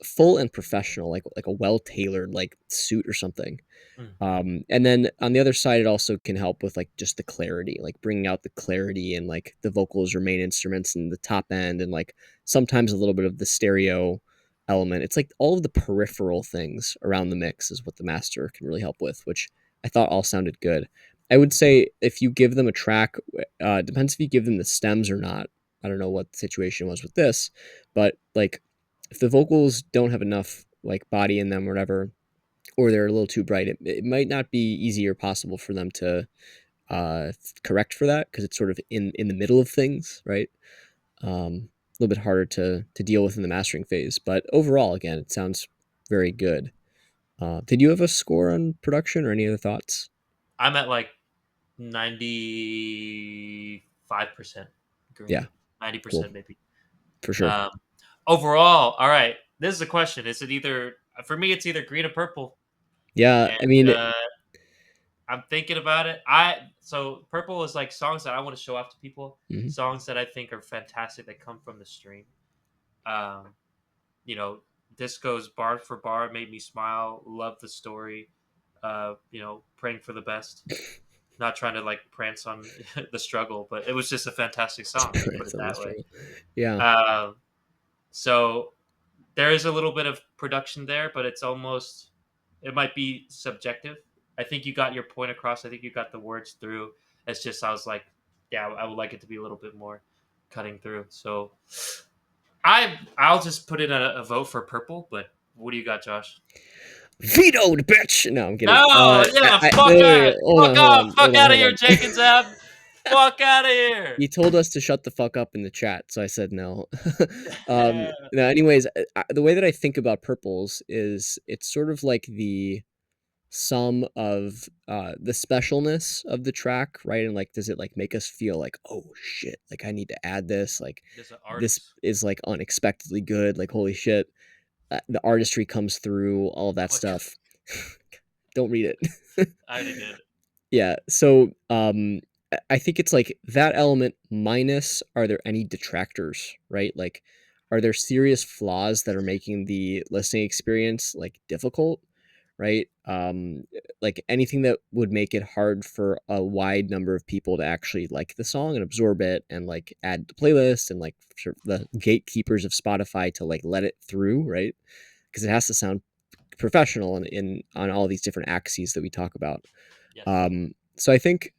full and professional, like a well tailored like suit or something. Mm, And then on the other side, it also can help with like just the clarity, like bringing out the clarity and like the vocals or main instruments and the top end and like sometimes a little bit of the stereo element. It's like all of the peripheral things around the mix is what the master can really help with, which I thought all sounded good. I would say if you give them a track, depends if you give them the stems or not. I don't know what the situation was with this, but like if the vocals don't have enough like body in them or whatever, or they're a little too bright, it might not be easy or possible for them to uh, correct for that because it's sort of in the middle of things, right? A little bit harder to deal with in the mastering phase, but overall, again, it sounds very good. Did you have a score on production or any other thoughts? I'm at like 95% Yeah, green. Cool. 90% maybe. For sure. Um, Overall, all right. This is a question. Is it either for me? It's either green or purple, Yeah, and I mean, I'm thinking about it. So purple is like songs that I want to show off to people, mhm. songs that I think are fantastic that come from the stream. Um, you know, Disco's bar for bar made me smile. Love the story. Praying for the best. Not trying to like prance on the struggle, but it was just a fantastic song. Let me put It's it on the that way. struggle. Yeah. So there is a little bit of production there, but it might be subjective. I think you got your point across. I think you got the words through. It's just I was like, yeah, I would like it to be a little bit more cutting through. So I'll just put in a vote for purple. But what do you got, Josh? Vetoed, bitch. No, I'm kidding. No, yeah, Wait, fuck wait, out, wait. Hold fuck on, hold off, on, fuck hold on, out of hold here, on. Jenkins Ab. Fuck out of here. You told us to shut the fuck up in the chat, so I said no. No, anyways, the way that I think about purples is it's sort of like the sum of the specialness of the track, right? And like, does it like make us feel like, oh shit, like I need to add this, like There's an this artist. is like unexpectedly good, like holy shit, the artistry comes through, all of that Oh my god, stuff. Don't read it. I already did. Yeah, so I think it's like that element minus, are there any detractors, right? Like, are there serious flaws that are making the listening experience like difficult, right? Like anything that would make it hard for a wide number of people to actually like the song and absorb it and like add the playlist and like sort of the gatekeepers of Spotify to like let it through, right? Because it has to sound professional in on all these different axes that we talk about. Yes. So I think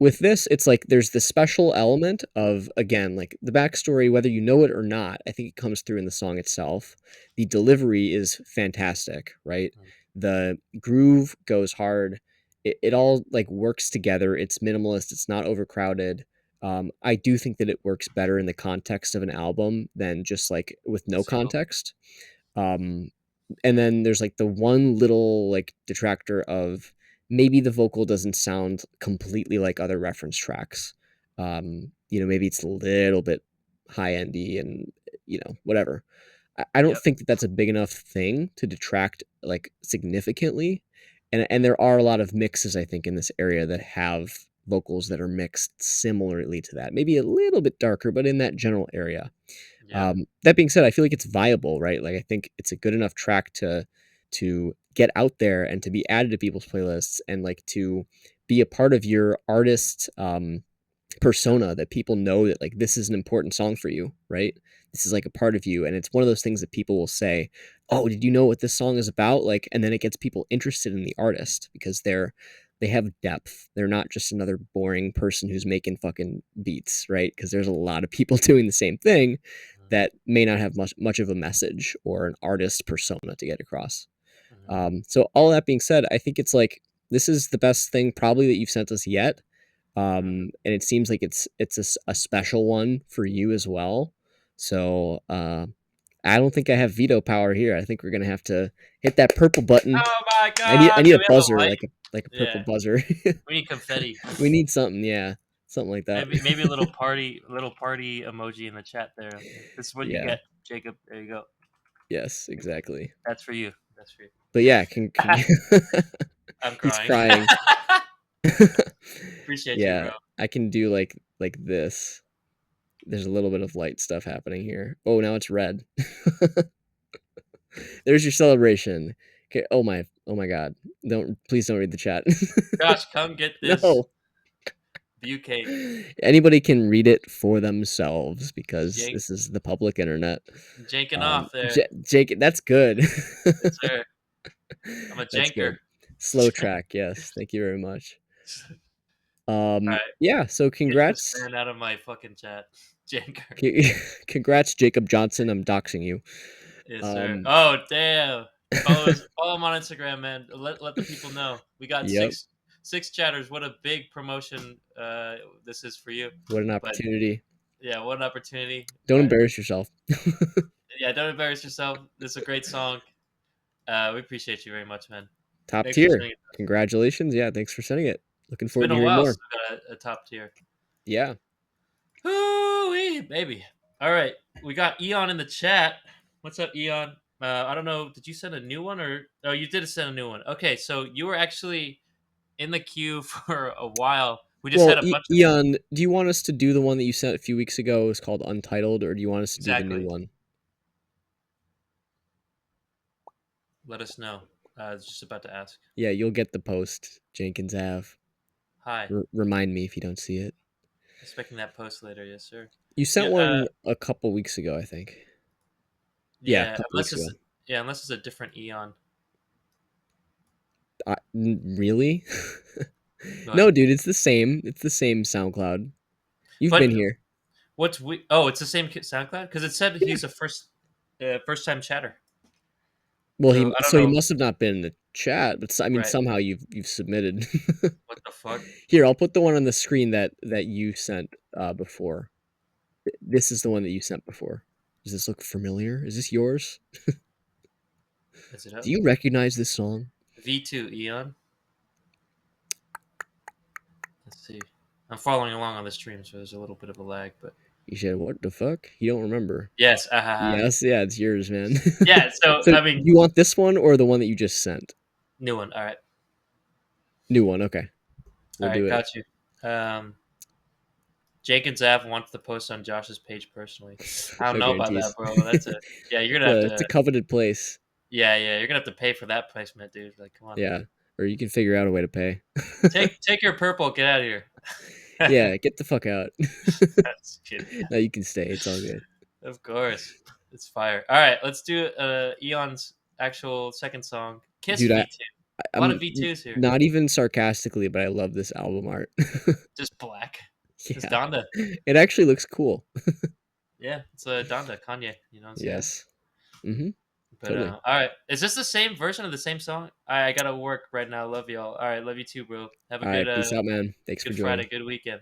with this, it's like there's the special element of, again, like the backstory, whether you know it or not, I think it comes through in the song itself. The delivery is fantastic, right? Mm. The groove goes hard. It all like works together. It's minimalist. It's not overcrowded. I do think that it works better in the context of an album than just like with A no single. context. Um, and then there's like the one little like detractor of maybe the vocal doesn't sound completely like other reference tracks. Maybe it's a little bit high endy and whatever. I don't Yep. think that that's a big enough thing to detract like significantly. And there are a lot of mixes I think in this area that have vocals that are mixed similarly to that. Maybe a little bit darker, but in that general area. Yeah. That being said, I feel like it's viable, right? Like I think it's a good enough track to get out there and to be added to people's playlists and like to be a part of your artist persona, that people know that like this is an important song for you, right? This is like a part of you, and it's one of those things that people will say, "Oh, did you know what this song is about?" Like, and then it gets people interested in the artist because they have depth. They're not just another boring person who's making fucking beats, right? Because there's a lot of people doing the same thing Mhm. that may not have much of a message or an artist persona to get across. Mhm. So all that being said, I think it's like this is the best thing probably that you've sent us yet, Mhm. and it seems like it's a special one for you as well. So I don't think I have veto power here. I think we're gonna have to hit that purple button. Oh my I god! need Do a we have a buzzer, light? like a purple Yeah. buzzer. We need confetti. We need something, yeah, something like that. Maybe a little party emoji in the chat there. This is what you Yeah. get, Jacob. There you go. Yes. Exactly. That's for you. That's for you. But yeah, can I'm he's crying. crying. Appreciate you, bro. Yeah, I can do like this. There's a little bit of light stuff happening here. Oh, now it's red. There's your celebration. Okay. Oh my God. Please don't read the chat. Josh, come get this No. view cake. Anybody can read it for themselves because Jank, this is the public internet. janking off there. Jake, that's good. Yes, sir. I'm a That's janker. good. Slow track. Yes. Thank you very much. All right. Yeah. So Get this congrats. man out of my fucking chat. Janker. Congrats, Jacob Johnson. I'm doxing you. Yes, sir. Um, Oh, damn. Follow him on Instagram, man. Let the people know. We got yep. six chatters. What a big promotion this is for you. What an But opportunity. yeah, what an opportunity. Don't But embarrass yourself. yeah, don't embarrass yourself. This is a great song. We appreciate you very much, man. Top Thanks for tier. sending it. Congratulations. Yeah, thanks for sending it. Looking It's forward been to a hearing while more. since we got a top tier. Yeah. Woo Ooh, baby. All right, we got Eon in the chat. What's up, Eon? I don't know. Did you send a new one or? Oh, you did send a new one. Okay, so you were actually in the queue for a while. We just Well, had a bunch of Eon, do you want us to do the one that you sent a few weeks ago? It's called Untitled, or do you want us to do the new exactly. one? Let us know. I was just about to ask. Yeah, you'll get the post, Jenkins Ave. Hi. Remind me if you don't see it. Expecting that post later, yes, sir. You sent Yeah, one a couple weeks ago, I think. Yeah, a yeah. couple Unless weeks it's ago. unless it's a different Eon. Really? But No, dude, it's the same. It's the same SoundCloud. You've been but here. what's we? Oh, it's the same SoundCloud because it said Yeah. he's a first time chatter. Well, So I don't he know. must have not been in the chat, but I mean, Right. somehow you've submitted. What the fuck? Here, I'll put the one on the screen that you sent before. This is the one that you sent before. Does this look familiar? Is this yours? Is it Do up? you recognize this song? V2 Eon. Let's see. I'm following along on the stream, so there's a little bit of a lag, but You said, "What the fuck?" You don't remember? yes. Ahaha. Yes, yeah, it's yours, man. Yeah. So So, I mean, you want this one or the one that you just sent? new one. All right. New one, okay. All We'll right. do it. Got you. Jake and Zav wants to post on Josh's page personally. I don't know Okay, about jeez. that, bro. That's a yeah. You're gonna have It's a to coveted place. yeah. You're gonna have to pay for that placement, dude. Like, come on. Yeah, or you can figure out a way to pay. Take your purple. Get out of here. Yeah, get the fuck out. That's kidding. No, you can stay. It's all good. Of course, it's fire. All right, let's do Eon's actual second song, Kiss Dude, V2. A lot of I'm V2s here. not even sarcastically, but I love this album art. Just black. It's Yeah, Donda. it actually looks cool. Yeah, it's Donda, Kanye. You know what I'm saying? Yes. Mm-hmm. But Totally. all right, is this the same version of the same song? I gotta work right now. Love y'all. All right, love you too, bro. Have a All good right, peace out, man. Thanks for good joining. Friday, good weekend.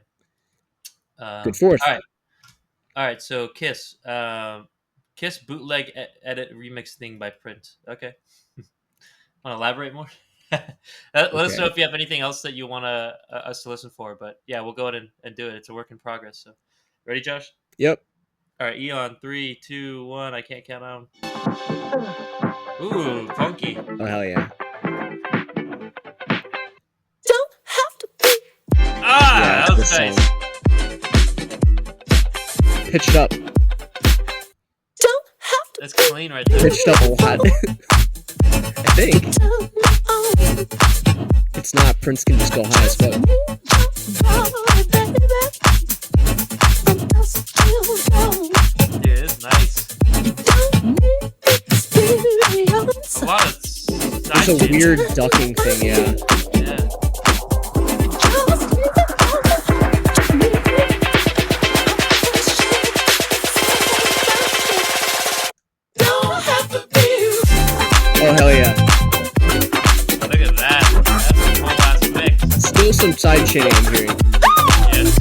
Good fourth. All right. So Kiss, Kiss bootleg edit remix thing by Print. Okay. Want to elaborate more? Let us know Okay. if you have anything else that you want us to listen for. But yeah, we'll go ahead and do it. It's a work in progress. So, ready, Josh? Yep. All right, Eon, 3, 2, 1. I can't count down. Ooh, funky. Oh hell yeah. Don't have to be. Ah, Yeah, that it's was this nice. song. Pitch it up. Don't have to That's clean right there. Pitched up a lot. I think. It's not. Prince can just go high as fuck. Dude, it's nice. A lot of side It's a shit. weird ducking thing, yeah. Yeah. Oh hell yeah. Look at that. That's a whole ass mix. Still some side chainning I'm hearing. Yes.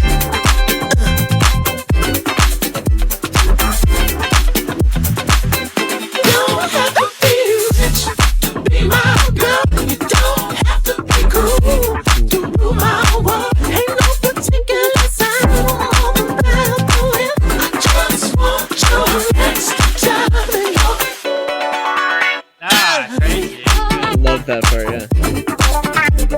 Ah, crazy. I love that part, yeah.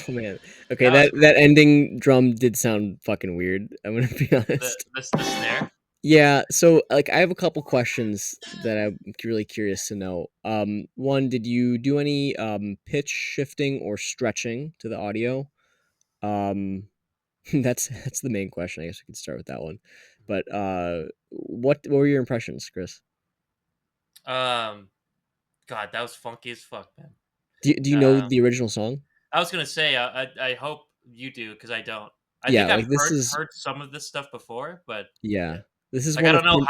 Oh man. Okay, That was that ending drum did sound fucking weird. I'm gonna be honest. the snare. Yeah, so like I have a couple questions that I'm really curious to know. One, did you do any pitch shifting or stretching to the audio? Um, that's the main question. I guess we can start with that one. But what were your impressions, Chris? Um, God, that was funky as fuck, man. Do you know Um, the original song? I was gonna say, I hope you do because I don't. I think Yeah, I've like this is heard some of this stuff before, but yeah. yeah, This is like one I of don't know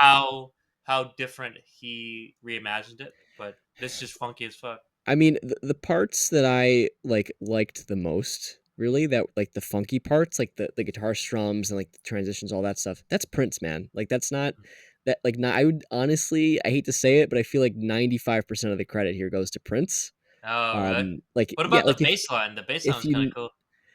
how different he reimagined it, but this is just funky as fuck. I mean, the parts that I liked the most, really, that like the funky parts, like the guitar strums and like the transitions, all that stuff. That's Prince, man. Like that's not that like not. I would honestly, I hate to say it, but I feel like 95% of the credit here goes to Prince. Oh, really? Like What yeah, about the like bass line? The bass line if was kind of you cool.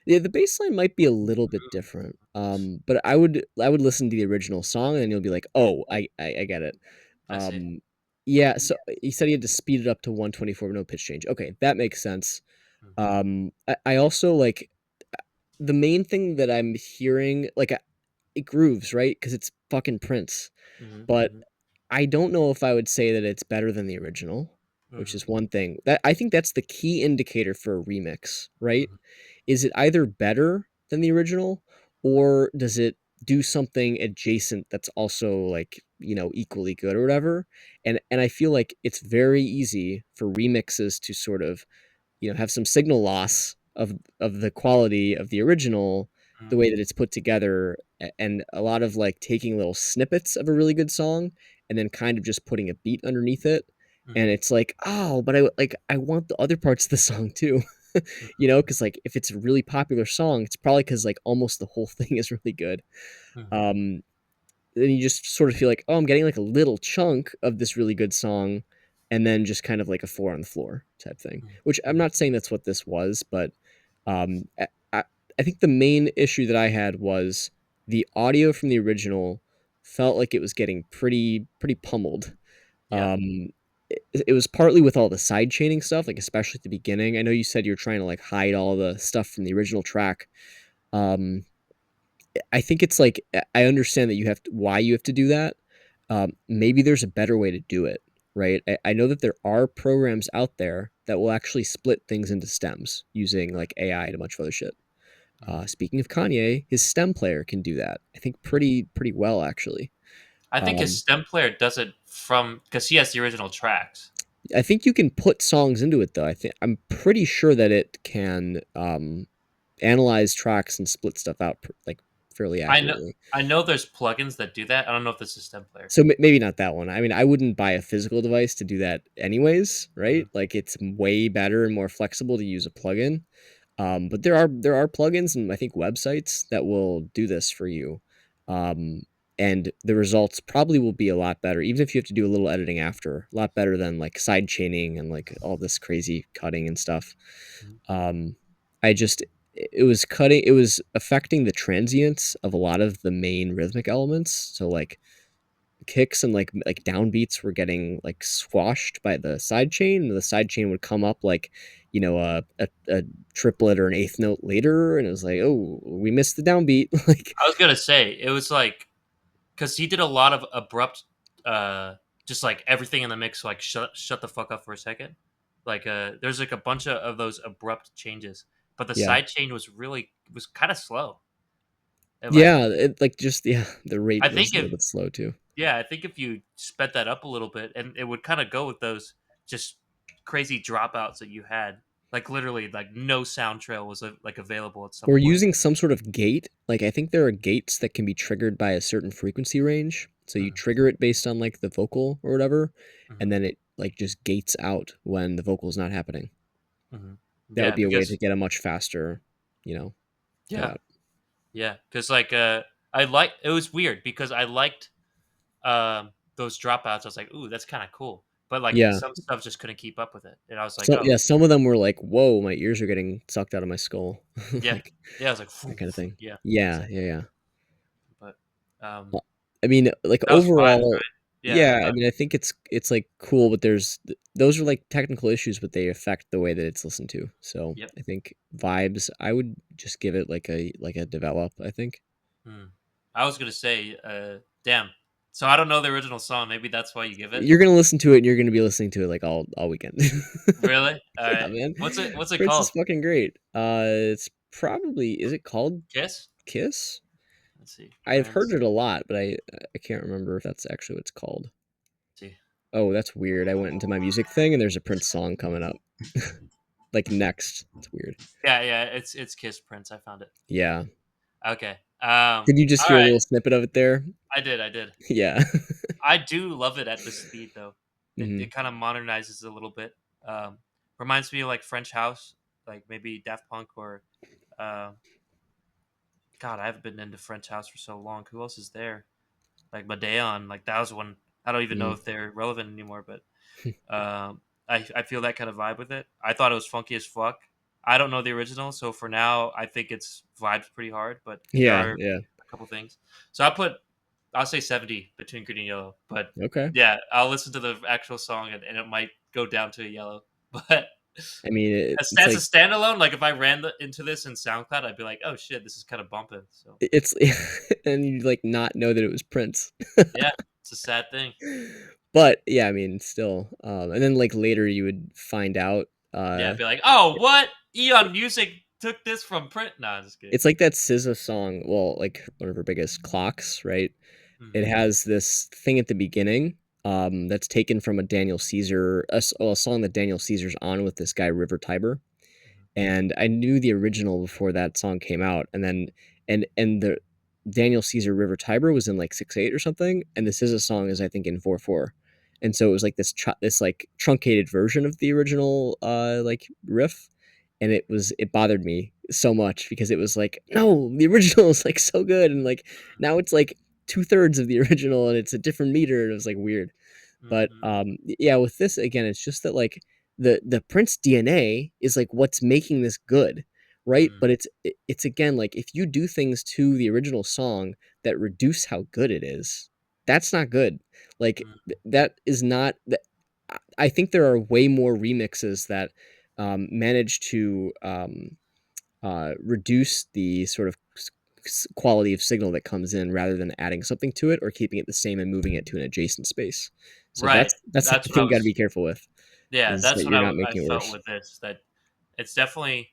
yeah, the bass line might be a little bit different. But I would listen to the original song and you'll be like, oh, I get it. I see. Um, yeah. So he said he had to speed it up to 124 with no pitch change. Okay, that makes sense. Mm-hmm. I also like the main thing that I'm hearing, like it grooves, right? Because it's fucking Prince. Mm-hmm. But Mm-hmm. I don't know if I would say that it's better than the original, which Mm-hmm. is one thing. That I think that's the key indicator for a remix, right? Mm-hmm. Is it either better than the original or does it do something adjacent that's also like, equally good or whatever? And I feel like it's very easy for remixes to sort of have some signal loss of the quality of the original, the way that it's put together, and a lot of like taking little snippets of a really good song and then kind of just putting a beat underneath it, and Mm-hmm. it's like, oh, but I want the other parts of the song too. Because like if it's a really popular song, it's probably because like almost the whole thing is really good. Mm-hmm. um then you just sort of feel like, oh, I'm getting like a little chunk of this really good song, and then just kind of like a four on the floor type thing. Which I'm Mm-hmm. not saying that's what this was, but um, I, I I think the main issue that I had was the audio from the original felt like it was getting pretty pummeled. Yeah. It was partly with all the side chaining stuff, like especially at the beginning. I know you said you're trying to like hide all the stuff from the original track. Um, I think it's like I understand that why you have to do that. Maybe there's a better way to do it, right? I know that there are programs out there that will actually split things into stems using like AI and a bunch of other shit. Mm-hmm. Speaking of Kanye, his stem player can do that. I think pretty well actually. I think his Um, stem player does it from because he has the original tracks. I think you can put songs into it though. I'm pretty sure that it can analyze tracks and split stuff out like fairly I know accurately. I know there's plugins that do that. I don't know if this is stem player. So maybe not that one. I mean, I wouldn't buy a physical device to do that anyways, Mm-hmm. right? Like it's way better and more flexible to use a plugin. But there are plugins and I think websites that will do this for you. Um, and the results probably will be a lot better, even if you have to do a little editing after. A lot better than like side chaining and like all this crazy cutting and stuff. Mm-hmm. Um, I just it was affecting the transients of a lot of the main rhythmic elements. So like kicks and like downbeats were getting like squashed by the side chain, and the side chain would come up like a triplet or an eighth note later, and it was like, oh, we missed the downbeat. Like I was gonna say it was like because he did a lot of abrupt, just like everything in the mix, like shut the fuck up for a second. Like there's like a bunch of those abrupt changes, but the yeah, side chain was kind of slow in my yeah, opinion. it like just yeah, the rate I was think a little if bit slow too. Yeah, I think if you sped that up a little bit, and it would kind of go with those just crazy dropouts that you had, like literally, like no sound trail was like available at some Or point. using some sort of gate. Like I think there are gates that can be triggered by a certain frequency range. So you Hmm. trigger it based on like the vocal or whatever, Hmm. and then it like just gates out when the vocal's not happening. Hmm. That would Yeah, be a way to because get a much faster, you know, yeah, cutout. yeah, because like it was weird because I liked those dropouts. I was like, ooh, that's kind of cool, but like Yeah. some stuff just couldn't keep up with it, and I was like, So oh yeah, some of them were like, "Whoa, my ears are getting sucked out of my skull," yeah, like yeah, I was like, that kind of thing. yeah, Yeah, exactly. yeah, yeah. But Well, I mean, like that was fine, overall, right? Yeah. Yeah, I mean, I think it's like cool, but those are like technical issues, but they affect the way that it's listened to. So Yep. I think vibes, I would just give it like a develop. I think Hmm. I was gonna say, damn. So I don't know the original song. Maybe that's why you give it. you're gonna listen to it, and you're gonna be listening to it like all weekend. Really? All Yeah, right. man, What's it Prince is called? fucking great. It's probably is it called Kiss. Kiss? Let's see. I've heard Prince. it a lot, but I can't remember if that's actually what it's called. Let's see. Oh, that's weird. I went into my music thing and there's a Prince song coming up. Like next. It's weird. Yeah, yeah. It's Kiss Prince. I found it. Yeah. Okay. Did you just All hear a right. little snippet of it there? I did. I did. Yeah. I do love it at the speed though. hmm It kind of modernizes it a little bit. Um, Reminds me of like French house, like maybe Daft Punk or uh, God, I haven't been into French house for so long. Who else is there? Like Madeon, like that was one. I don't even know mm if they're relevant anymore, but I feel that kind of vibe with it. I thought it was funky as fuck. I don't know the original, so for now, I think it's vibes pretty hard, but there Yeah, are yeah. a couple things. So I'll say 70 between green and yellow, but Okay. yeah, I'll listen to the actual song and it might go down to a yellow, but I mean, it's as a like standalone, like if I ran into this in SoundCloud, I'd be like, oh shit, this is kind of bumping. So it's and you like not know that it was Prince. yeah, it's a sad thing. But yeah, I mean, still and then like later you would find out Yeah, I'd be like, oh, what? Eon Music took this from print. Nah, I'm just kidding. it's like that SZA song, well, like one of her biggest clocks, right? It Mhm, has this thing at the beginning that's taken from a Daniel Caesar, a song that Daniel Caesar's on with this guy River Tiber, mhm, and I knew the original before that song came out, and then and the Daniel Caesar River Tiber was in like 6/8 or something, and this is a song is I think in 4/4, and so it was like this like truncated version of the original like riff, and it bothered me so much because it was like no, the original is like so good, and like now it's like 2/3 of the original and it's a different meter, and it was like weird. But, mhm, yeah, with this, again, it's just that, like, the Prince DNA is, like, what's making this good, right? mhm, But it's again, like, if you do things to the original song that reduce how good it is, that's not good. Like, mhm, that is not that I think there are way more remixes that, manage to, reduce the sort of quality of signal that comes in rather than adding something to it or keeping it the same and moving it to an adjacent space. So right. that's the That's what I thing you got to was. be careful with Yeah, is that's that what you're not I making it felt worse. with this. That it's definitely.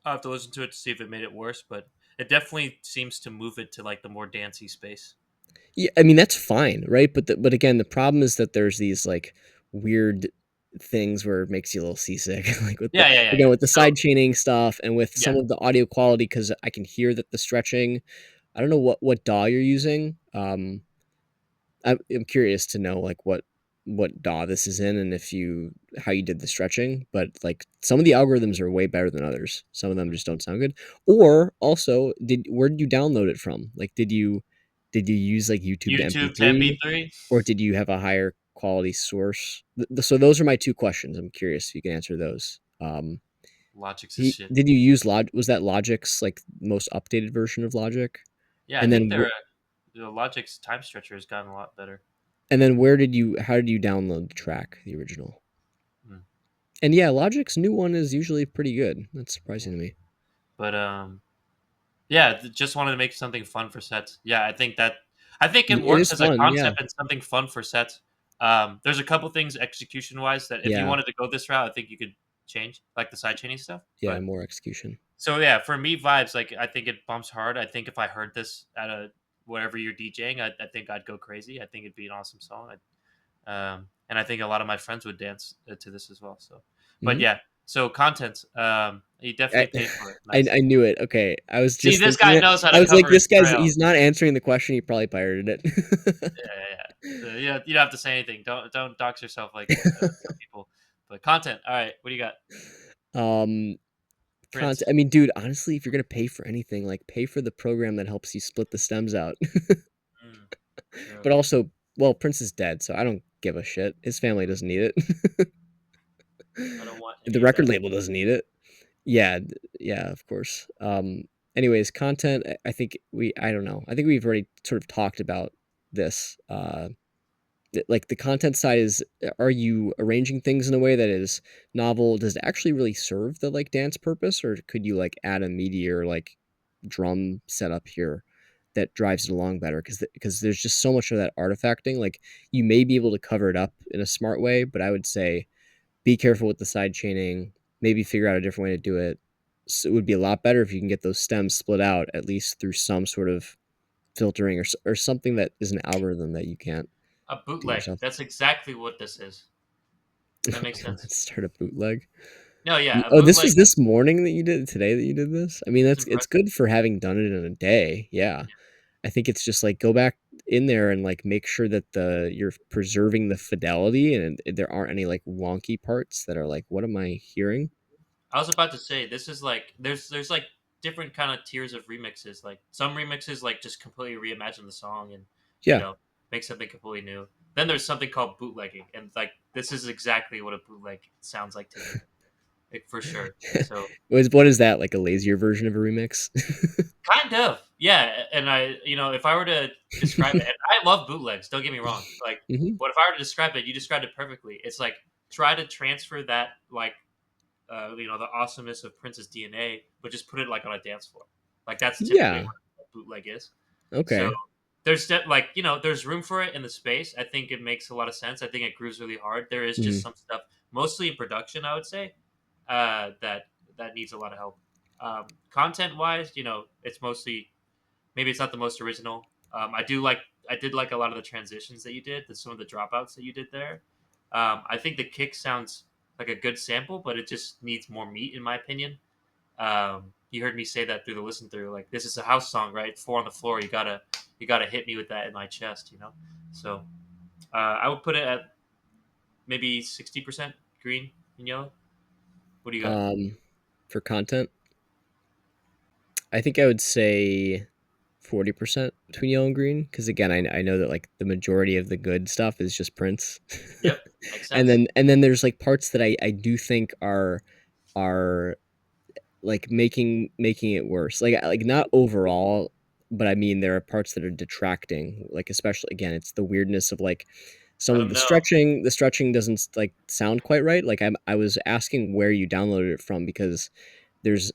I'll have to listen to it to see if it made it worse, but it definitely seems to move it to like the more dancey space. Yeah, I mean that's fine, right? But again, the problem is that there's these like weird things where it makes you a little seasick, like with the Yeah, yeah, yeah, again yeah. with the So side chaining stuff and with yeah, some of the audio quality because I can hear that the stretching. I don't know what DAW you're using. I'm curious to know like what DAW this is in and if you how you did the stretching, but like some of the algorithms are way better than others. Some of them just don't sound good. Or also, did where did you download it from? Like did you use like YouTube to YouTube to MP3 MP3, or did you have a higher quality source? So those are my two questions. I'm curious if you can answer those. Logic's is shit. Did you use was that Logic's like most updated version of Logic? Yeah, I And think then they're the Logic's time stretcher has gotten a lot better. where did you how did you download the track, the original? Mm, And yeah, Logic's new one is usually pretty good. That's yeah, surprising to me. but yeah, just wanted to make something fun for sets. Yeah, I think it It works is as a fun, yeah. concept and something fun for sets. There's a couple things execution wise that if you Yeah, wanted to go this route, I think you could change, like the side chaining stuff. yeah, But more execution. so yeah, for me vibes, like I think it bumps hard. I think if I heard this at a whatever you're DJing, I think I'd go crazy. I think it'd be an awesome song. And I think a lot of my friends would dance to this as well. So, but Mhm. yeah, so content, you I definitely paid for it. Nice. I knew it. Okay, I was See, just this thinking guy it. knows how I to was like, cover his this guy's trail. he's not answering the question. He probably pirated it. Yeah, yeah, yeah. You don't have to say anything. Don't dox yourself like some people. But content. All right, what do you got? um, Prince. I mean, dude, honestly, if you're gonna pay for anything, like pay for the program that helps you split the stems out. Mm, true. But also, well, Prince is dead, so I don't give a shit. His family doesn't need it. I don't want The any of record that. label doesn't need it. Yeah, yeah, of course. Anyways, content. I think I don't know. I think we've already sort of talked about this. like the content side is, are you arranging things in a way that is novel? Does it actually really serve the like dance purpose, or could you like add a meteor like drum setup here that drives it along better? Because there's just so much of that artifacting. Like you may be able to cover it up in a smart way, but I would say be careful with the side chaining. Maybe figure out a different way to do it. So it would be a lot better if you can get those stems split out at least through some sort of filtering or something that is an algorithm that you can't A do bootleg. yourself. That's exactly what this is. That makes Okay, sense. let's start a bootleg. No, yeah, a Oh, this bootleg was this morning that you did today that you did this? I mean, is it's impressive. good for having done it in a day. Yeah. I think it's just like go back in there and like make sure that the you're preserving the fidelity and there aren't any like wonky parts that are like, what am I hearing? I was about to say this is like there's like different kind of tiers of remixes. Like some remixes like just completely reimagine the song and you Yeah. know make something completely new. Then there's something called bootlegging, and like this is exactly what a bootleg sounds like to me, like, for sure. So What is that? Like a lazier version of a remix? kind of, yeah. And if I were to describe it, and I love bootlegs. Don't get me wrong. Like, Hmm. what if I were to describe it? You described it perfectly. It's like try to transfer that like the awesomeness of Prince's DNA, but just put it like on a dance floor. Like that's typically Yeah. what a bootleg is. So Okay. there's room for it in the space. I think it makes a lot of sense. I think it grooves really hard. There is just Hmm. some stuff, mostly in production, I would say, that needs a lot of help. Content wise, it's mostly maybe it's not the most original. I did like a lot of the transitions that you did, some of the dropouts that you did there. I think the kick sounds like a good sample, but it just needs more meat, in my opinion. You heard me say that through the listen through. Like this is a house song, right? Four on the floor. You gotta hit me with that in my chest, So I would put it at maybe 60% green and yellow. What do you got? Um, for content, I think I would say 40% between yellow and green because again, I know that like the majority of the good stuff is just Prince, Yep, makes and sense. then there's like parts that I do think are like making it worse. Like not overall, but I mean there are parts that are detracting. Like especially again, it's the weirdness of like some Let of them know. the stretching doesn't like sound quite right. Like I was asking where you downloaded it from because there's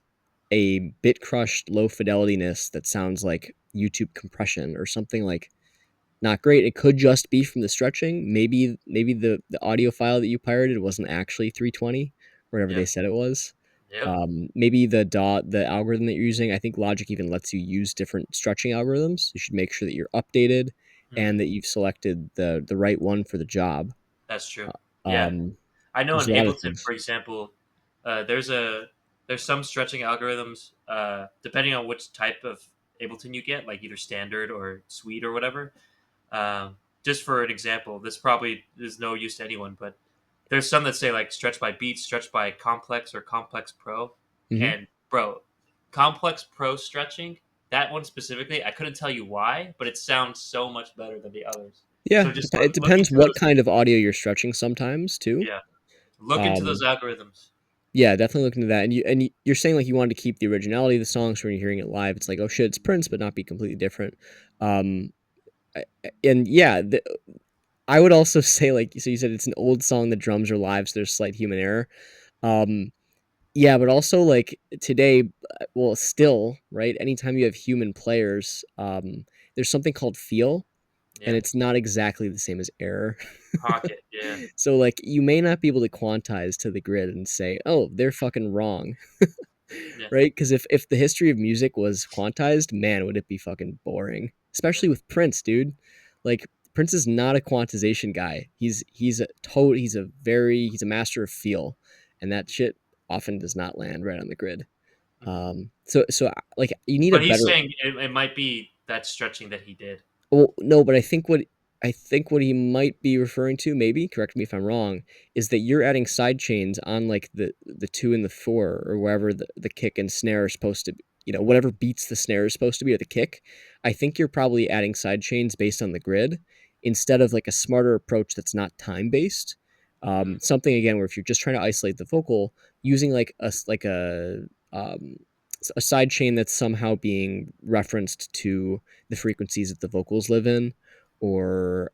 a bit crushed low fidelityness that sounds like YouTube compression or something like not great. It could just be from the stretching. Maybe the audio file that you pirated wasn't actually 320, whatever they Yep, said it was. yep. Maybe the algorithm that you're using. I think Logic even lets you use different stretching algorithms. You should make sure that you're updated and Hmm. that you've selected the right one for the job. That's true. Yeah, Um, I know there's in a lot of Ableton, things. for example, there's some stretching algorithms depending on which type of Ableton you get, like either standard or suite or whatever. Just for an example, this probably is no use to anyone, but there's some that say like stretch by beats, stretch by complex or complex pro, Hmm. and bro, complex pro stretching, that one specifically, I couldn't tell you why, but it sounds so much better than the others. Yeah, So just it look depends into what those. kind of audio you're stretching sometimes too. Yeah, look into those Um, algorithms. Yeah, definitely look into that. You're saying like you wanted to keep the originality of the songs when you're hearing it live. It's like, oh shit, it's Prince, but not be completely different. Um, and yeah, I would also say like so you said it's an old song. The drums are live, so there's slight human error. Um, yeah, but also like today, well, still right. Anytime you have human players, there's something called feel, and Yeah, it's not exactly the same as error. pocket. Yeah, So like you may not be able to quantize to the grid and say, oh, they're fucking wrong. yeah, Right? Because if the history of music was quantized, man, would it be fucking boring. yeah. Especially with Prince, dude. Like Prince is not a quantization guy. He's a master of feel, and that shit often does not land right on the grid. Hmm. Like you need a But he's better. saying it might be that stretching that he did. Well, no, but I think what he might be referring to, maybe correct me if I'm wrong, is that you're adding side chains on like the two and the four or wherever the kick and snare are supposed to be, whatever beats the snare is supposed to be or the kick. I think you're probably adding side chains based on the grid instead of like a smarter approach that's not time based. Mm, Something again where if you're just trying to isolate the vocal using um, a side chain that's somehow being referenced to the frequencies that the vocals live in, or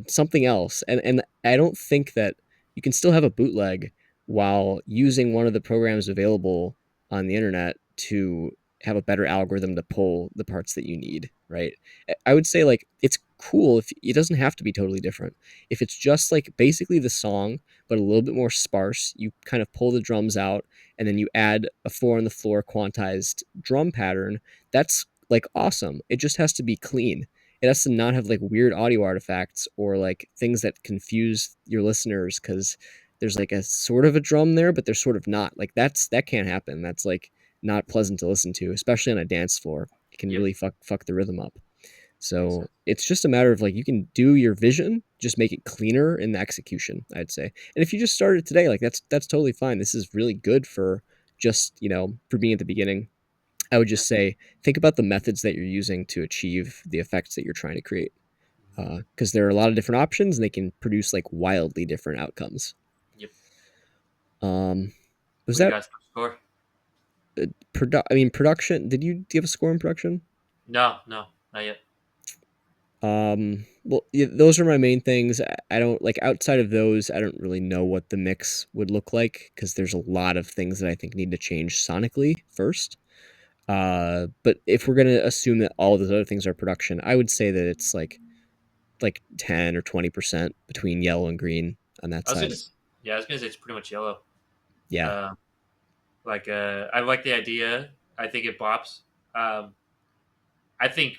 something else. And I don't think that you can still have a bootleg while using one of the programs available on the internet to have a better algorithm to pull the parts that you need, right? I would say like it's cool if it doesn't have to be totally different. If it's just like basically the song but a little bit more sparse, you kind of pull the drums out and then you add a 4 on the floor quantized drum pattern. That's like awesome. It just has to be clean. It has to not have like weird audio artifacts or like things that confuse your listeners because there's like a sort of a drum there, but there's sort of not. Like that can't happen. That's like not pleasant to listen to, especially on a dance floor. It can Yep. really fuck the rhythm up. Makes So sense. it's just a matter of like you can do your vision, just make it cleaner in the execution, I'd say. And if you just started today, like that's totally fine. This is really good for just, for being at the beginning. I would Yeah. just say think about the methods that you're using to achieve the effects that you're trying to create. Mhm. Because there are a lot of different options and they can produce like wildly different outcomes. Yep. Um, was What do you that guys score? I mean, production? Do you have a score in production? No, no, not yet. Well, yeah, those are my main things. I don't like outside of those. I don't really know what the mix would look like because there's a lot of things that I think need to change sonically first. But if we're gonna assume that all of those other things are production, I would say that it's like 10 or 20% between yellow and green on that I was side. gonna, yeah, I was gonna say it's pretty much yellow. Yeah, Uh, I like the idea. I think it bops. Um, I think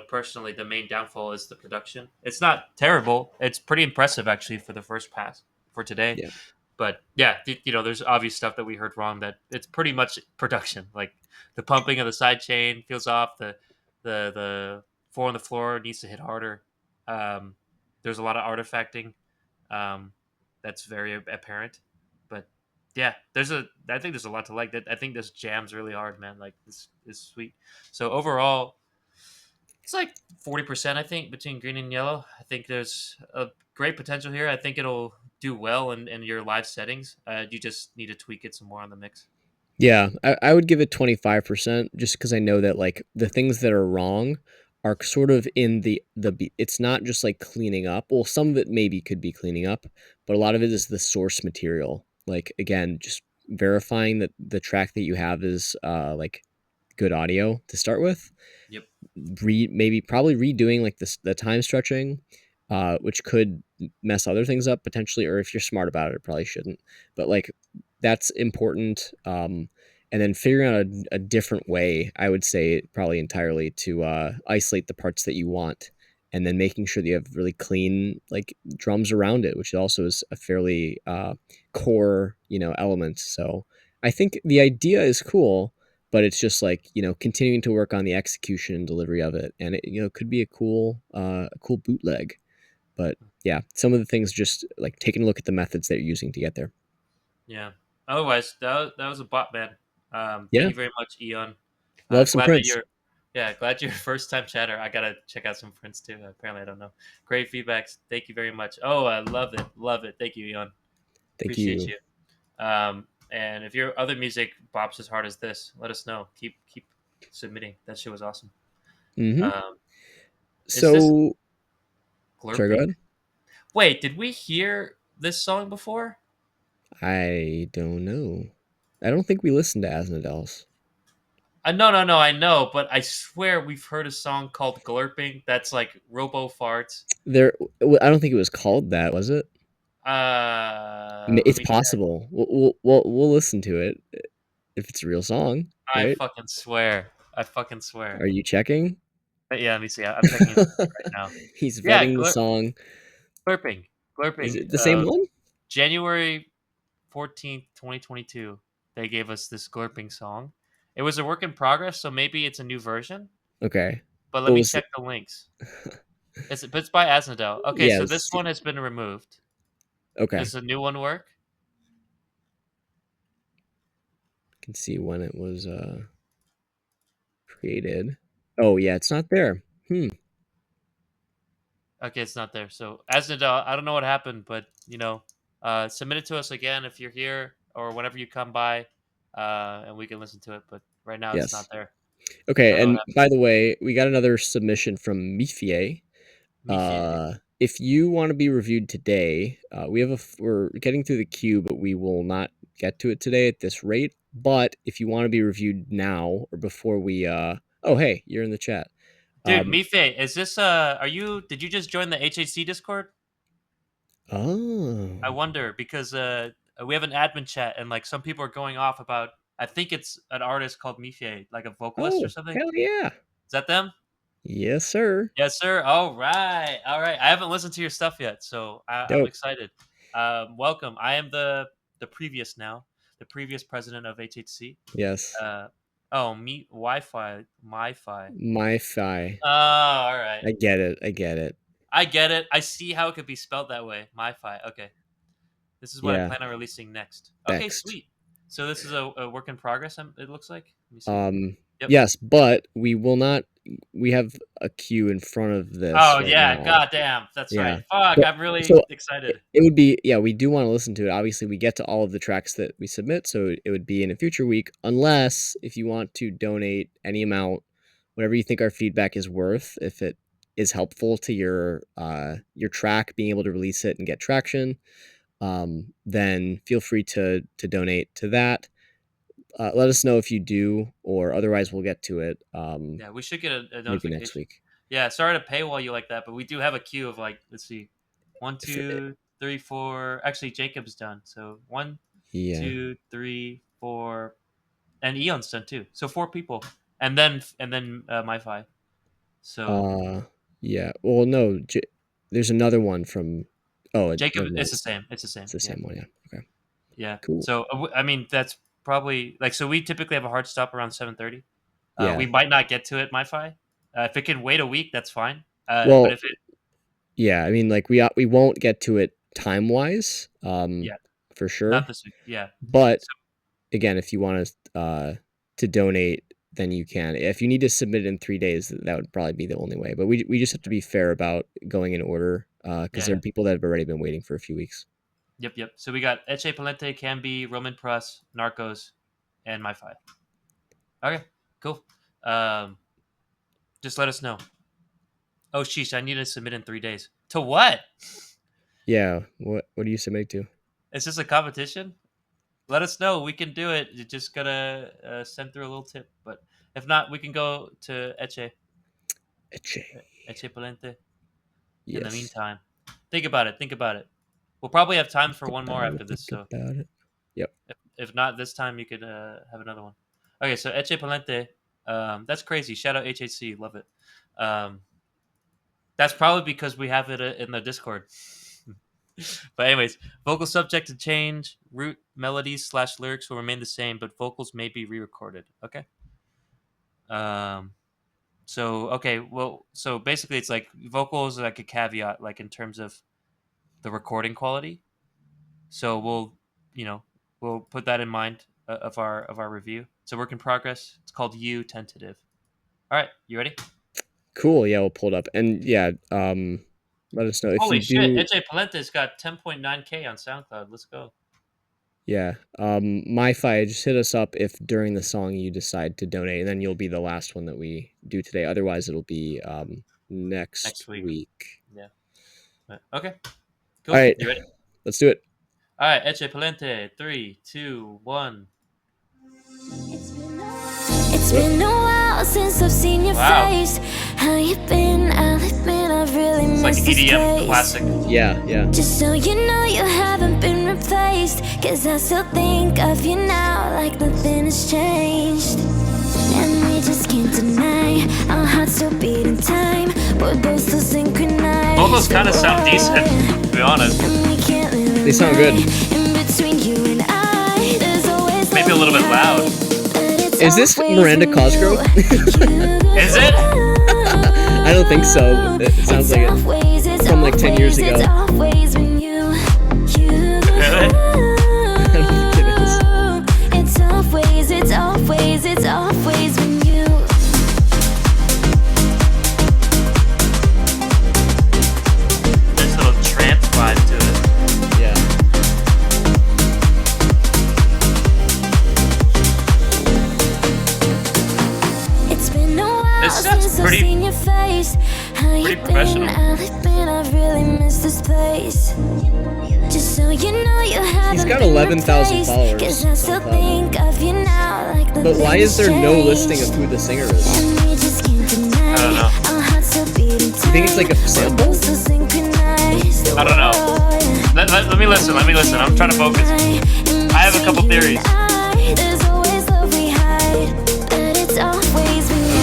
personally the main downfall is the production. It's not terrible. It's pretty impressive actually for the first pass for today. yeah, But yeah, there's obvious stuff that we heard wrong. That it's pretty much production. Like the pumping of the side chain feels off. The 4 on the floor needs to hit harder. Um, there's a lot of artifacting. Um, that's very apparent. But yeah, I think there's a lot to like. That I think this jams really hard, man. Like this is sweet. So overall, it's like 40%, I think, between green and yellow. I think there's a great potential here. I think it'll do well in your live settings. You just need to tweak it some more on the mix. yeah. I would give it 25% just because I know that like the things that are wrong are sort of in it's not just like cleaning up. Well, some of it maybe could be cleaning up, but a lot of it is the source material. Like again, just verifying that the track that you have is like good audio to start with. Yep. Maybe probably redoing like the time stretching, which could mess other things up potentially, or if you're smart about it, it probably shouldn't. But like that's important. And then figuring out a different way, I would say probably entirely to isolate the parts that you want, and then making sure that you have really clean like drums around it, which also is a fairly core element. So I think the idea is cool, but it's just like continuing to work on the execution and delivery of it, and it could be a cool bootleg. But yeah, some of the things just like taking a look at the methods that you're using to get there. Yeah. Otherwise, that was a bot, man. Thank Yeah, you very much, Eon. love some Glad that Prince. you're. Yeah, glad you're a first time chatter. I gotta check out some friends too. Apparently, I don't know. Great feedbacks. Thank you very much. Oh, I love it. Love it. Thank you, Eon. Thank Appreciate you. you. And if your other music bops as hard as this, let us know. Keep submitting. That shit was awesome. Hmm. Um, is this So sorry, go glurping? ahead. Wait, did we hear this song before? I don't know. I don't think we listened to Asnodels. No, no, no. I know, but I swear we've heard a song called "Glurping." That's like robo farts. There, I don't think it was called that, was it? Let It's me check. possible. We'll listen to it if it's a real song, I right? fucking swear. I fucking swear. Are you checking? Yeah, let me see. I'm checking it right now. He's Yeah, vetting the song. glurping, Is glurping. it the same one? January 2022. They gave us this glurping song. It was a work in progress, so maybe it's a new version. Okay. But let What me was check the links. It's by Asnodel. Okay, yeah, so this one has been removed. okay. Does the new one work? I can see when it was created. Oh yeah, it's not there. Hmm. Okay, it's not there. So Asnodel, I don't know what happened, but submit it to us again if you're here or whenever you come by, and we can listen to it. But right now, it's not Yes. there. I Okay, don't know what and happened. by the way, we got another submission from Mifier. If you want to be reviewed today, we're getting through the queue, but we will not get to it today at this rate. But if you want to be reviewed now or before we, oh hey, you're in the chat. Dude, Mife, is this did you just join the HHC Discord? Oh, I wonder because we have an admin chat and like some people are going off about I think it's an artist called Mife, like a vocalist or something. hell yeah, Is that them? yes sir. Yes, sir. All right. All right. I haven't listened to your stuff yet, so I'm Dope. excited. Welcome. I am the previous now, the previous president of HHC. Yes. Me Wi-Fi, MiFi. MiFi. Oh, all right. I get it. I get it. I see how it could be spelled that way. MiFi. Okay. This is what I Yeah. plan on releasing next. Okay, Next. sweet. So this is a work in progress. It looks like. Let me see. Yep. Yes, but we will not. We have a queue in front of this. Oh right yeah, now. goddamn, that's Yeah. right. Fuck, I'm really excited. It would be, yeah, we do want to listen to it. Obviously, we get to all of the tracks that we submit, so it would be in a future week, unless if you want to donate any amount, whatever you think our feedback is worth, if it is helpful to your track, being able to release it and get traction, then feel free to donate to that. Let us know if you do, or otherwise we'll get to it. Yeah, we should get a Maybe notification next week. Yeah, sorry to paywall you like that, but we do have a queue of like, let's see, 1, 2, 3, 4. Actually, Jacob's done. So 1, Yeah. 2, 3, 4, and Eon's done too. So 4 people, and then MiFi. So yeah. Well, no, there's another one from. Oh, Jacob. no, It's the same. It's the same. It's the same one. Yeah. Okay. Yeah. Cool. So I mean, that's probably like so. We typically have a hard stop around 7:30. Yeah. We might not get to it, MiFi. If it can wait a week, that's fine. Well, but if it, yeah, I mean, like we won't get to it time wise. Yeah. For sure. not this week. Yeah. But again, if you want to donate, then you can. If you need to submit it in 3 days, that would probably be the only way. But we just have to be fair about going in order, because there are people that have already been waiting for a few weeks. Yep. So we got Eche Palente, Cambi, Roman Press, Narcos, and MiFi. Okay, cool. Just let us know. Oh, sheesh, I need to submit in 3 days. To what? Yeah. What do you submit to? Is this a competition? Let us know. We can do it. You just gotta send through a little tip. But if not, we can go to Eche Palente. Yes. In the meantime, think about it. We'll probably have time for one more after this. So about it. Yep. If not this time, you could have another one. Okay, so Eche Palente. That's crazy. Shout out HHC. Love it. That's probably because we have it in the Discord. But anyways, vocal subject to change. Root melodies / lyrics will remain the same, but vocals may be re-recorded. Okay. So basically, it's like vocals are like a caveat, like in terms of the recording quality. So we'll put that in mind of our review. It's a work in progress. It's called U Tentative. All right, you ready? Cool. Yeah, we'll pull it up, and yeah, let us know if Holy you shit! do. Eche Palente's got 10.9K on SoundCloud. Let's go. Yeah. MiFi, just hit us up if during the song you decide to donate, and then you'll be the last one that we do today. Otherwise, it'll be next week. Yeah. Okay. Cool. All right. You ready? Let's do it. All right, Eche Palente. 3, 2, 1. It's been a while since I've seen your face. How you been? I'll admit I've really missed this EDM place. classic. Yeah. Just so you know you haven't been replaced, 'cause I still think of you now like nothing has changed. And we just can't deny our hearts still beating time. We're both still synchronized. Vocals kind of sound decent, to be honest. They sound good. In between you and I, there's always Maybe a little bit loud. Is this Miranda Cosgrove? Is it? I don't think so. It sounds like it's from like 10 years ago. Really? I don't think it is. It's always when you. There's a little trance vibe to it. Yeah. It's been a while This sounds since I've pretty- seen your face. How you Pretty been? professional. I've been, I really miss this place. Just so you know you He's haven't got been 11,000 replaced. followers Cause I on still Cloud. think of you now like But why nothing is has there no listing of changed. who the singer is? And we just can't deny I don't know. our hearts still beating You think it's like a time. We're sample? both so synchronized. I don't know. Oh, yeah. Let me listen. Let me listen. I'm trying to focus. I have a couple theories. There's always love we hide, but it's always been you.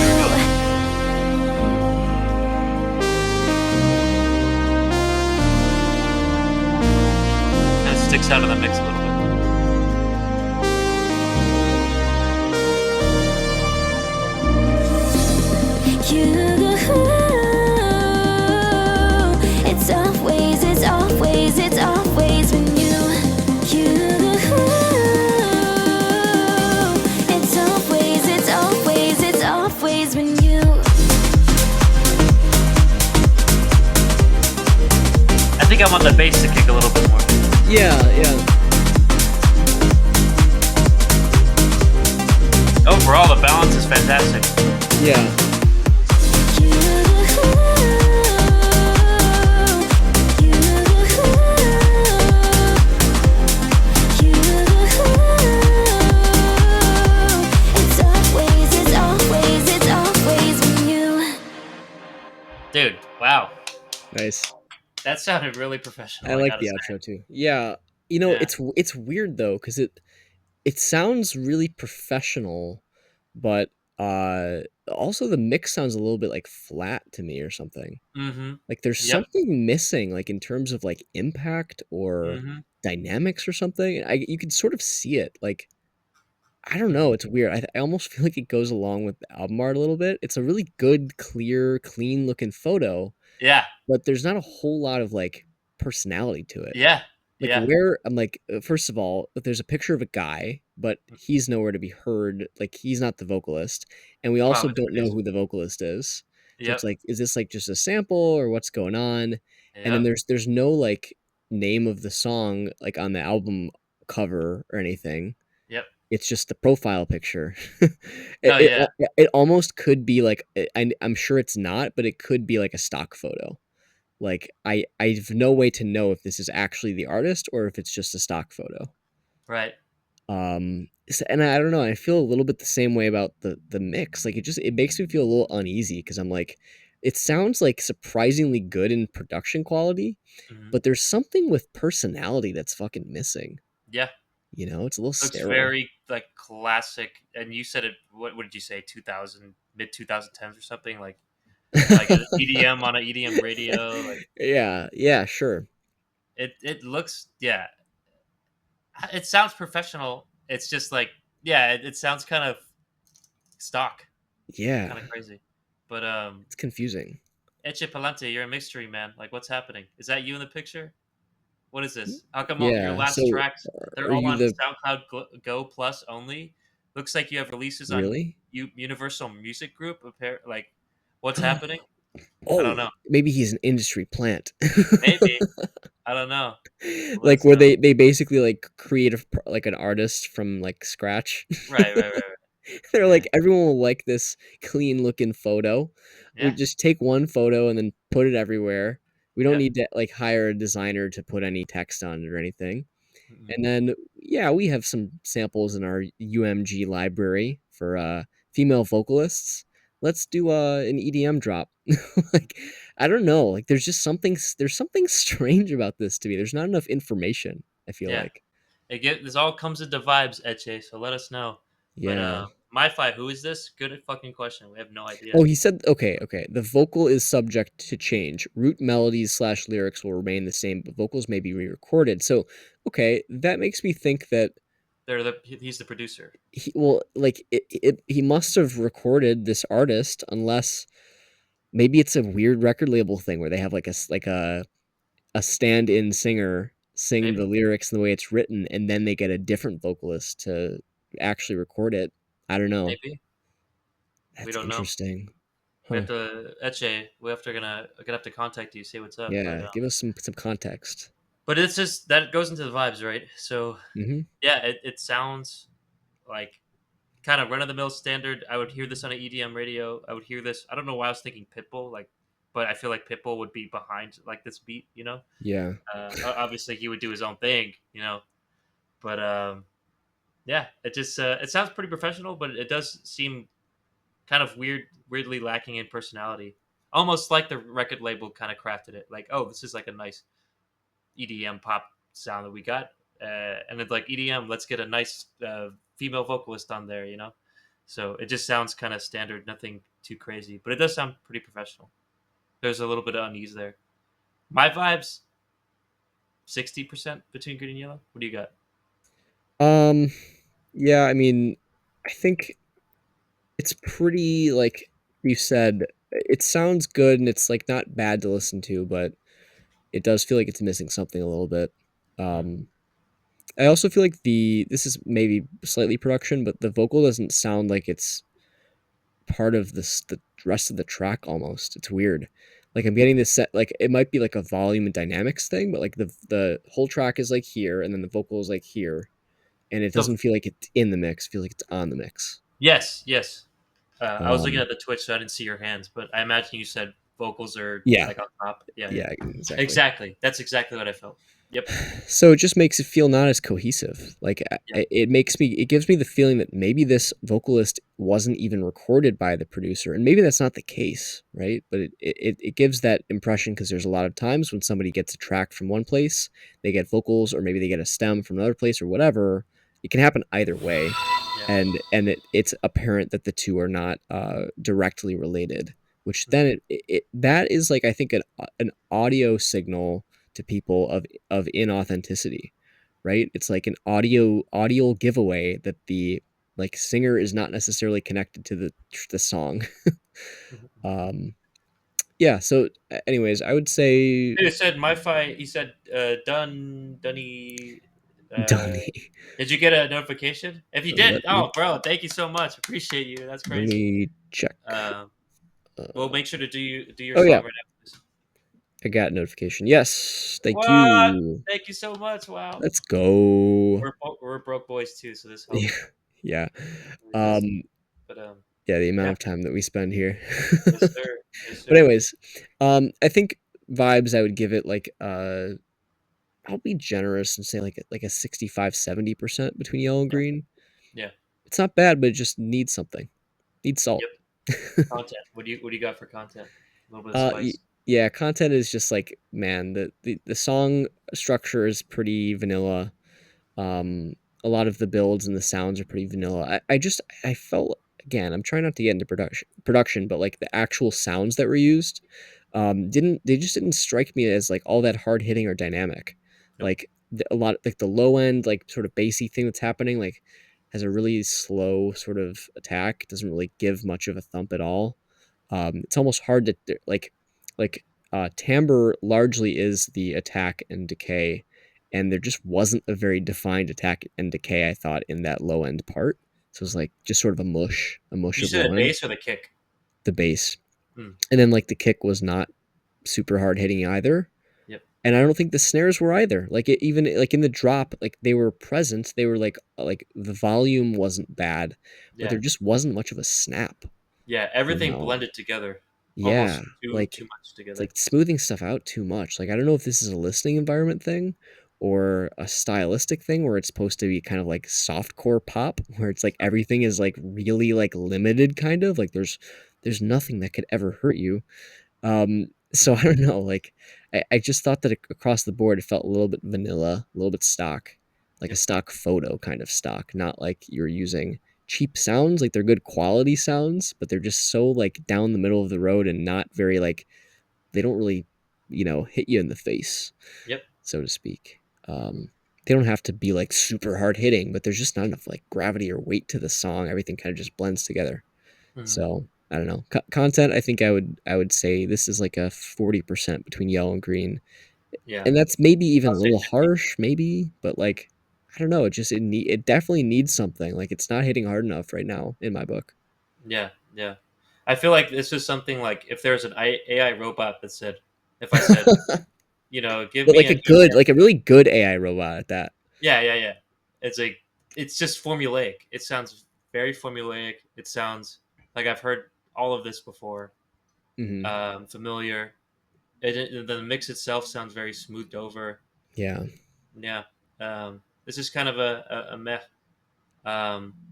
And it sticks out of the mix a little bit. It's always been you. It's always been you. I think I want the bass to kick a little bit more. Yeah. Overall, the balance is fantastic. Yeah. It's always been you. Dude, wow. Nice. That sounded really professional, I I like gotta the say. outro too. Yeah. Yeah. It's weird though, because it sounds really professional, but also the mix sounds a little bit like flat to me or something. Mm-hmm. Like there's Yep. something missing, like in terms of like impact or Mm-hmm. dynamics or something. You can sort of see it. Like I don't Mm-hmm. know, it's weird. I almost feel like it goes along with the album art a little bit. It's a really good, clear, clean looking photo, Yeah. but there's not a whole lot of like personality to it. Yeah. Like Yeah. where I'm like, first of all, there's a picture of a guy, but he's nowhere to be heard. Like he's not the vocalist, and we also Probably the don't know producer. who the vocalist is. So it's Yep. like, is this like just a sample or what's going on? And then Yep. there's no like name of the song like on the album cover or anything. Yep. It's just the profile picture. Oh yeah. It almost could be like I'm sure it's not, but it could be like a stock photo. Like I have no way to know if this is actually the artist or if it's just a stock photo. Right. And I don't know, I feel a little bit the same way about the mix. Like it makes me feel a little uneasy because I'm like, it sounds like surprisingly good in production quality, Mm-hmm. but there's something with personality that's fucking missing. Yeah. It's a little Looks sterile. very like classic. And you said it. What did you say? 2000, mid 2010s or something like an EDM on an EDM radio. Like Yeah, sure. it looks. Yeah. It sounds professional. It's just like yeah. It sounds kind of stock. Yeah, Kind of crazy. But it's confusing. Eche Palante, you're a mystery man. Like, what's happening? Is that you in the picture? What is this? How come all your Yeah, last so tracks they're are all you on the SoundCloud Go Plus only? Looks like you have releases on really? Universal Music Group. Like, what's happening? I don't Oh, know. maybe he's an industry plant. Maybe I don't know. Let Like us where know. they basically like create like an artist from like scratch. Right. They're Yeah, like, everyone will like this clean looking photo. We yeah, just take one photo and then put it everywhere. We don't yep. need to like hire a designer to put any text on it or anything. Mm-mm. And then yeah, we have some samples in our UMG library for female vocalists. Let's do an EDM drop. Like I don't know, like there's something strange about this to me. There's not enough information, I feel Yeah. like. This all comes into vibes, Eche. So let us know. But Yeah. my five, who is this? Good fucking question. We have no Oh, idea. he said, okay. The vocal is subject to change. Root melodies slash lyrics will remain the same, but vocals may be re-recorded. So, okay, that makes me think that He's the producer. he must have recorded this artist, unless maybe it's a weird record label thing where they have like a stand-in singer sing the Maybe. lyrics the way it's written, and then they get a different vocalist to actually record it. I don't know. Maybe. We That's don't know. interesting. We Huh. have to Eche. Gonna have to contact you, say what's up. Yeah, give us some context. But it's just that goes into the vibes, right? So Mhm. yeah, it sounds like kind of run of the mill standard. I would hear this on an EDM radio. I would hear this. I don't know why I was thinking Pitbull. Like but I feel like Pitbull would be behind like this beat, you know. Yeah. Obviously, he would do his own thing, you know. But yeah, it just it sounds pretty professional, but it does seem kind of weirdly lacking in personality. Almost like the record label kind of crafted it, like, oh, this is like a nice EDM pop sound that we got, and it's like EDM. Let's get a nice female vocalist on there, you know. So it just sounds kind of standard, nothing too crazy, but it does sound pretty professional. There's a little bit of unease there. My vibes, 60% between green and yellow. What do you got? Um, yeah, I mean, I think it's pretty like you said, it sounds good and it's like not bad to listen to, but it does feel like it's missing something a little bit. Mm. Um, I also feel like this is maybe slightly production, but the vocal doesn't sound like it's part of the rest of the track almost. It's weird. Like I'm getting this set like it might be like a volume and dynamics thing, but like the whole track is like here and then the vocal is like here and it So doesn't feel like it's in the mix, it feels like it's on the mix. yes, yes. I was looking Um at the Twitch, so I didn't see your hands, but I imagine you said vocals are yeah, like on top. Yeah, yeah. yeah, exactly. Exactly. That's exactly what I felt. Yep. So it just makes it feel not as cohesive. Like Yeah. it gives me the feeling that maybe this vocalist wasn't even recorded by the producer, and maybe that's not the case, right? But it gives that impression because there's a lot of times when somebody gets a track from one place, they get vocals, or maybe they get a stem from another place, or whatever. It can happen either way, Yeah. and it's apparent that the two are not directly related. Which Mhm. then that is like I think an audio signal to people of inauthenticity, right? It's like an audio giveaway that the like singer is not necessarily connected to the song. Mhm. um yeah, so anyways, I would say He said my fight. He said Dunny. Uh, Donnie. did you get a notification? If you did, let me oh, bro, thank you so much. Appreciate you. That's let crazy. me check. Um, we'll uh, make sure to do your oh yeah, song right after this. I got a notification. Yes, thank What? you. Thank you so much. Wow. Let's go. We're broke boys too, so this Yeah, helps. yeah. Really does. um But yeah, the amount yeah. of time that we spend here. Yes, sir. Yes, But sir. anyways, I think vibes I would give it like I'll be generous and say like a 65-70% between yellow and Yeah. green. Yeah. It's not bad, but it just needs something. Needs salt. Yep. Content. What do you got for content? A little bit of uh y- spice. yeah, content is just like man, the song structure is pretty vanilla. Um, a lot of the builds and the sounds are pretty vanilla. I felt again. I'm trying not to get into production, but like the actual sounds that were used, didn't they just didn't strike me as like all that hard hitting or dynamic. Nope. Like a lot like the low end like sort of bassy thing that's happening like has a really slow sort of attack. It doesn't really give much of a thump at all. It's almost hard to like timbre largely is the attack and decay, and there just wasn't a very defined attack and decay I thought in that low end part. So it was Mhm. like just sort of a mush You of said low a end, bass or the kick? the bass, Mm. and then like the kick was not super hard hitting either. Yep. And I don't think the snares were either. Like it, even like in the drop, like they were present. They were like the volume wasn't bad, but Yeah. there just wasn't much of a snap. Yeah. You Everything know? blended together, Yeah, almost too like much it's together. like smoothing stuff out too much. Like I don't know if this is a listening environment thing or a stylistic thing where it's supposed to be kind of like softcore pop where it's like everything is like really like limited kind of like there's nothing that could ever hurt you. So Mhm. I don't know, like I just thought that across the board it felt a little bit vanilla, a little bit stock, like a Yep. stock photo kind of stock, not like you're using cheap sounds, like they're good quality sounds, but they're just so like down the middle of the road and not very like they don't really, hit you in the face, Yep. so to speak. They don't have to be like super hard hitting, but there's just not enough like gravity or weight to the song. Everything kind of just blends together. Mhm. So I don't know. Content, I think I would say this is like a 40% between yellow and green, Yeah. and that's maybe even I'll a say little 50. harsh, maybe, but like I don't know. It definitely needs something. Like it's not hitting hard enough right now in my book. Yeah. Yeah. I feel like this is something like if there's an AI robot that said, if I said, give But me like an EDM. like a really good AI robot at that. Yeah. Yeah. Yeah. It's like, it's just formulaic. It sounds very formulaic. It sounds like I've heard all of this before. Hmm. familiar. The mix itself sounds very smoothed over. Yeah. Yeah, this is kind of a meh.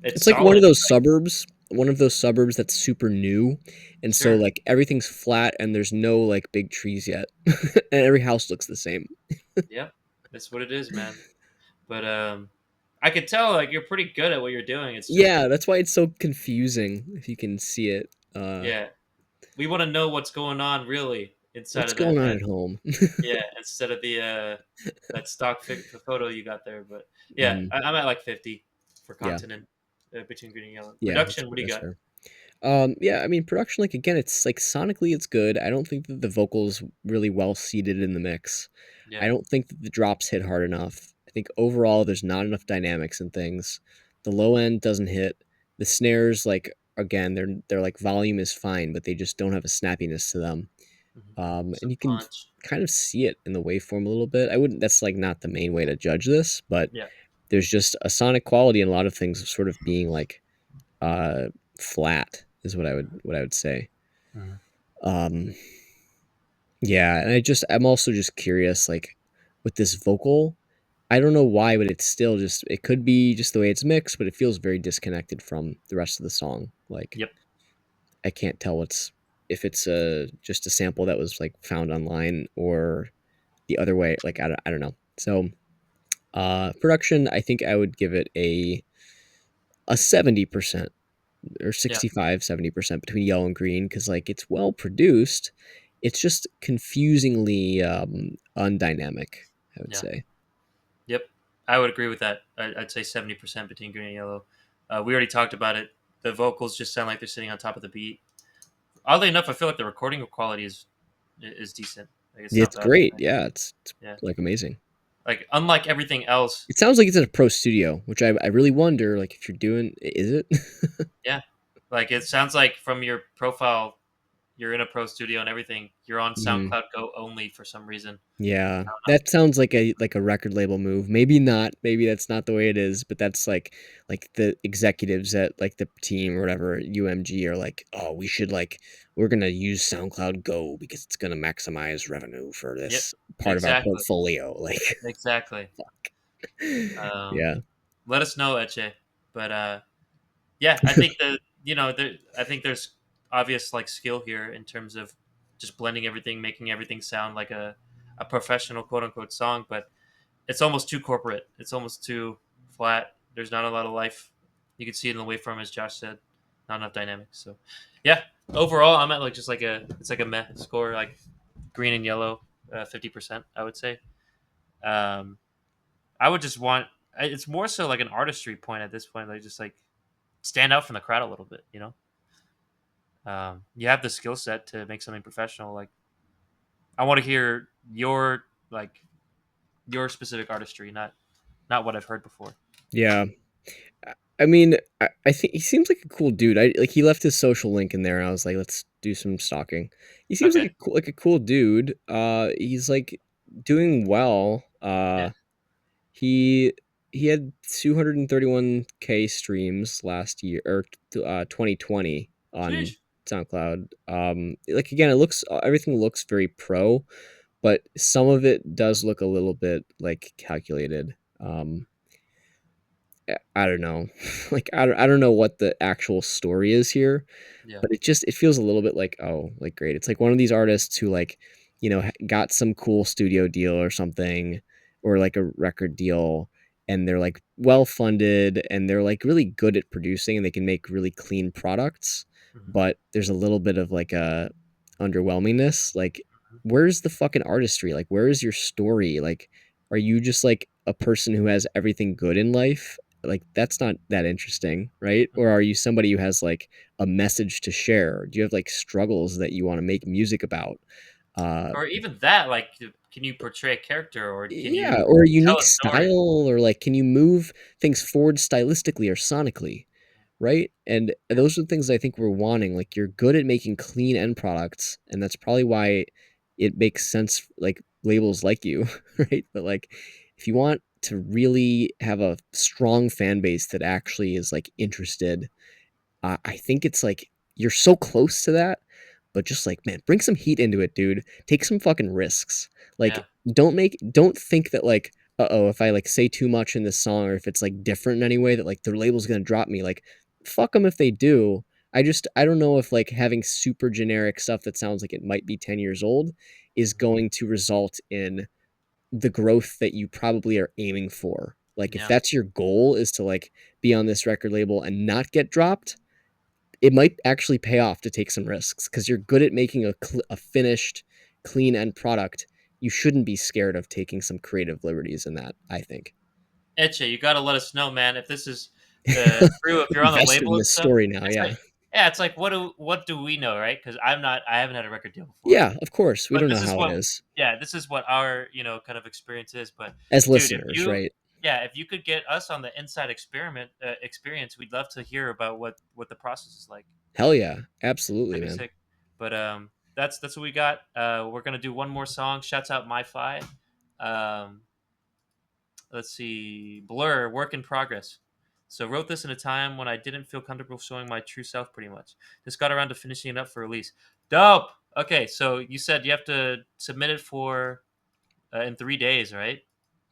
It's It's like one of solid. those suburbs, one of those suburbs that's super new, and so Sure. like everything's flat and there's no like big trees yet, and every house looks the same. Yep, that's what it is, man. But I could tell like you're pretty good at what you're doing. It's just Yeah, that's why it's so confusing if you can see it. yeah, we want to know what's going on really inside What's of that going on head. at home? Yeah, instead of the that stock photo you got there. But yeah, Mhm. I'm at like 50 for Yeah, continent between green and yellow. yeah, Production, what do you that's got? fair. Yeah, I mean, production, like again, it's like sonically, it's good. I don't think that the vocals really well seated in the mix. Yeah. I don't think that the drops hit hard enough. I think overall, there's not enough dynamics and things. The low end doesn't hit. The snares, like again, they're like volume is fine, but they just don't have a snappiness to them. Hmm. And Some you can punch. kind of see it in the waveform a little bit. I wouldn't. That's like not the main way to judge this, but Yeah. there's just a sonic quality in a lot of things, sort of being like uh, flat is what I would say. Hmm. Um, yeah, and I'm also just curious, like with this vocal, I don't know why, but it's still just it could be just the way it's mixed, but it feels very disconnected from the rest of the song. Like Yep. I can't tell what's if it's a just a sample that was like found online or the other way. Like I don't know. So production, I think I would give it a 70% or Yeah. 65-70% between yellow and green because like it's well produced. It's just confusingly undynamic, I would Yeah. say. Yep. I would agree with that. I'd say 70% between green and yellow. We already talked about it. The vocals just sound like they're sitting on top of the beat. Oddly enough, I feel like the recording quality is decent. Like it's not It's bad. great. Yeah, it's Yeah. like amazing. Like unlike everything else. It sounds like it's in a pro studio, which I really wonder like if you're doing is it? Yeah. Like it sounds like from your profile, you're in a pro studio and everything. You're on Mhm. SoundCloud Go only for some reason. Yeah, I don't know. that sounds like a record label move. Maybe not. Maybe that's not the way it is. But that's like the executives at like the team or whatever UMG are like, oh, we should like we're gonna use SoundCloud Go because it's gonna maximize revenue for Yep. this part of our Exactly. portfolio. Like, Exactly. Um, yeah, let us know, Eche. But yeah, I think that I think there's obvious like skill here in terms of just blending everything, making everything sound like a professional quote unquote song, but it's almost too corporate. It's almost too flat. There's not a lot of life. You can see it in the waveform, as Josh said. Not enough dynamics. So yeah, overall, I'm at like just like it's like a meh score, like green and yellow, 50%. I would say. Um, I would just want. It's more so like an artistry point at this point, like just like stand out from the crowd a little bit. You have the skill set to make something professional. Like I want to hear your like your specific artistry, not what I've heard before. yeah. I mean, I think he seems like a cool dude. I like he left his social link in there, and I was like, let's do some stalking. He seems Okay. like a cool dude. He's like doing well. Yeah. He he had 231K streams last year or 2020 on Sheesh. SoundCloud. Like again, it looks everything looks very pro, but some of it does look a little bit like calculated. I don't know. Like I don't know what the actual story is here, Yeah. but it feels a little bit like oh like great. It's like one of these artists who like got some cool studio deal or something or like a record deal and they're like well funded and they're like really good at producing and they can make really clean products, Mhm. but there's a little bit of like a underwhelmingness. Like where's the fucking artistry? Like where is your story? Like are you just like a person who has everything good in life? Like that's not that interesting, right? Or Mhm. are you somebody who has like a message to share? Do you have like struggles that you want to make music about? Uh, Or even that, like, can you portray a character, or can yeah, you or a tell unique a story? style, or like can you move things forward stylistically or sonically, right? And Yeah. those are the things I think we're wanting. Like you're good at making clean end products, and that's probably why it makes sense. Like labels like you, right? But like if you want to really have a strong fan base that actually is like interested, I think it's like you're so close to that, but just like, man, bring some heat into it, dude. Take some fucking risks. Like, Yeah. don't think that like, uh-oh, if I like say too much in this song or if it's like different in any way that like the label's gonna drop me. Like, fuck them if they do. I don't know if like having super generic stuff that sounds like it might be 10 years old is going to result in the growth that you probably are aiming for. Like if Yeah. that's your goal is to like be on this record label and not get dropped, it might actually pay off to take some risks because you're good at making a finished, clean end product. You shouldn't be scared of taking some creative liberties in that, I think. Etche, you got to let us know, man. If this is true, if you're on the Invested label in and this stuff, story now, it's yeah. like, yeah, it's like what do we know, right? Because I haven't had a record deal before, Yeah, of course. We but don't know this is how it what, is yeah, this is what our kind of experience is. But as dude, if listeners, you, right? yeah, if you could get us on the inside experiment experience, we'd love to hear about what the process is like. Hell yeah. Absolutely, That'd be man. sick. But that's what we got. We're gonna do one more song. Shouts out MyFi. Um, let's see, Blur, Work in Progress. So wrote this in a time when I didn't feel comfortable showing my true self pretty much. Just got around to finishing it up for release. Dope. Okay, so you said you have to submit it for in 3 days, right?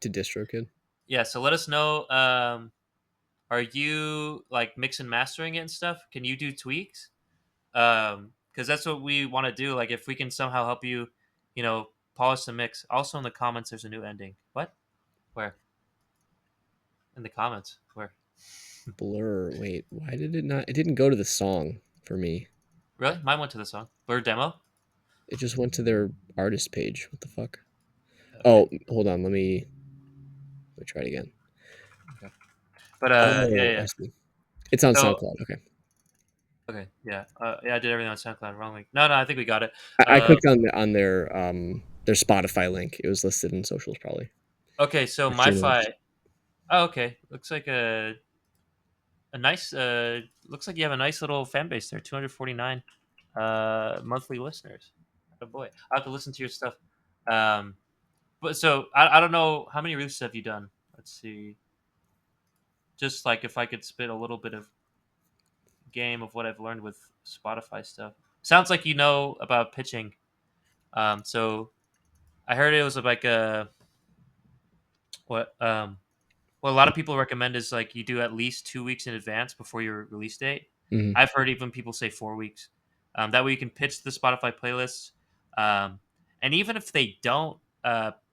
To DistroKid. Yeah. So let us know. Are you like mix and mastering it and stuff? Can you do tweaks? Because that's what we want to do. Like if we can somehow help you, polish the mix. Also in the comments, there's a new ending. What? Where? In the comments. Where? Blur. Wait, why did it not? It didn't go to the song for me. Really? Mine went to the song. Blur demo? It just went to their artist page. What the fuck? Okay. Oh, hold on. Let me try it again. Okay. But yeah, Oh, yeah. I see. It's on So SoundCloud. Okay. okay, yeah. Yeah, I did everything on SoundCloud wrongly. No, I think we got it. I Uh clicked on their Spotify link. It was listed in socials probably. okay, so Or show MyFi. notes. Oh, okay. Looks like a nice looks like you have a nice little fan base there. 249 monthly listeners. Oh boy. I have to listen to your stuff. Um but so I don't know how many releases have you done? Let's see. Just like if I could spit a little bit of game of what I've learned with Spotify stuff. Sounds like you know about pitching. So I heard it was like what what a lot of people recommend is like you do at least 2 weeks in advance before your release date. Mhm. I've heard even people say 4 weeks. That way you can pitch the Spotify playlists, and even if they don't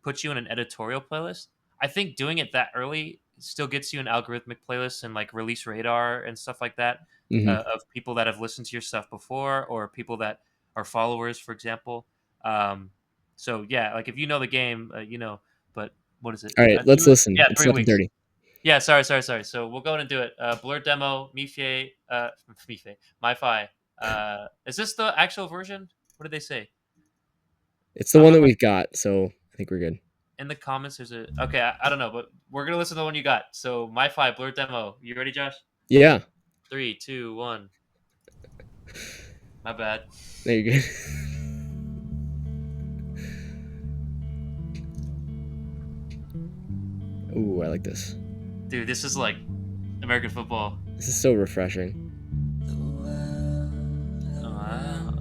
put you in an editorial playlist, I think doing it that early still gets you an algorithmic playlist and like release radar and stuff like that Mhm. of people that have listened to your stuff before or people that are followers, for example. Um, so yeah, like if you know the game, But what is it? All right, let's listen. Yeah, It's 3 weeks. 11:30 Yeah, sorry. So we'll go in and do it. Blur demo, Mife, Mife, MyFi. Is this the actual version? What did they say? It's the I'm one that about we've got, so I think we're good. in the comments. There's a okay. I don't know, but we're gonna listen to the one you got. So MyFi, Blur demo. You ready, Josh? Yeah. 3, 2, 1. My bad. There you go. Ooh, I like this. Dude, this is like American football. This is so refreshing. Wow.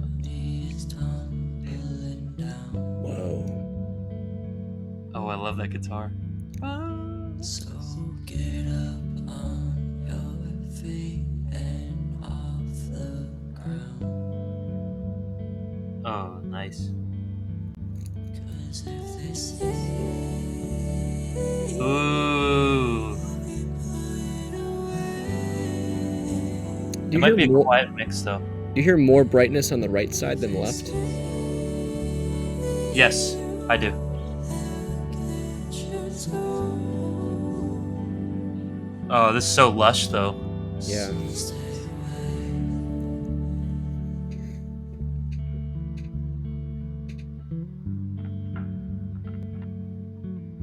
Whoa. Oh, I love that guitar. So get up on your feet and off the ground. Oh, nice. 'Cause if they say Ooh. Do It you might hear be a more? quiet mix though. Do you hear more brightness on the right side than the left? Yes, I do. Oh, this is so lush though. Yeah.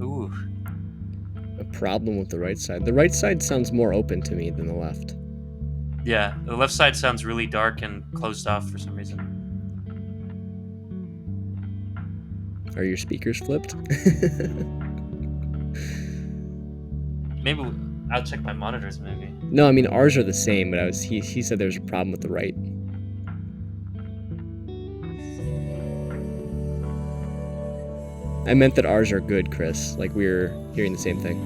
Ooh. A problem with the right side. The right side sounds more open to me than the left. Yeah, the left side sounds really dark and closed off for some reason. Are your speakers flipped? Maybe I'll check my monitors. Maybe. No, I mean ours are the same, but he said there's a problem with the right. I meant that ours are good, Chris. Like we're hearing the same thing.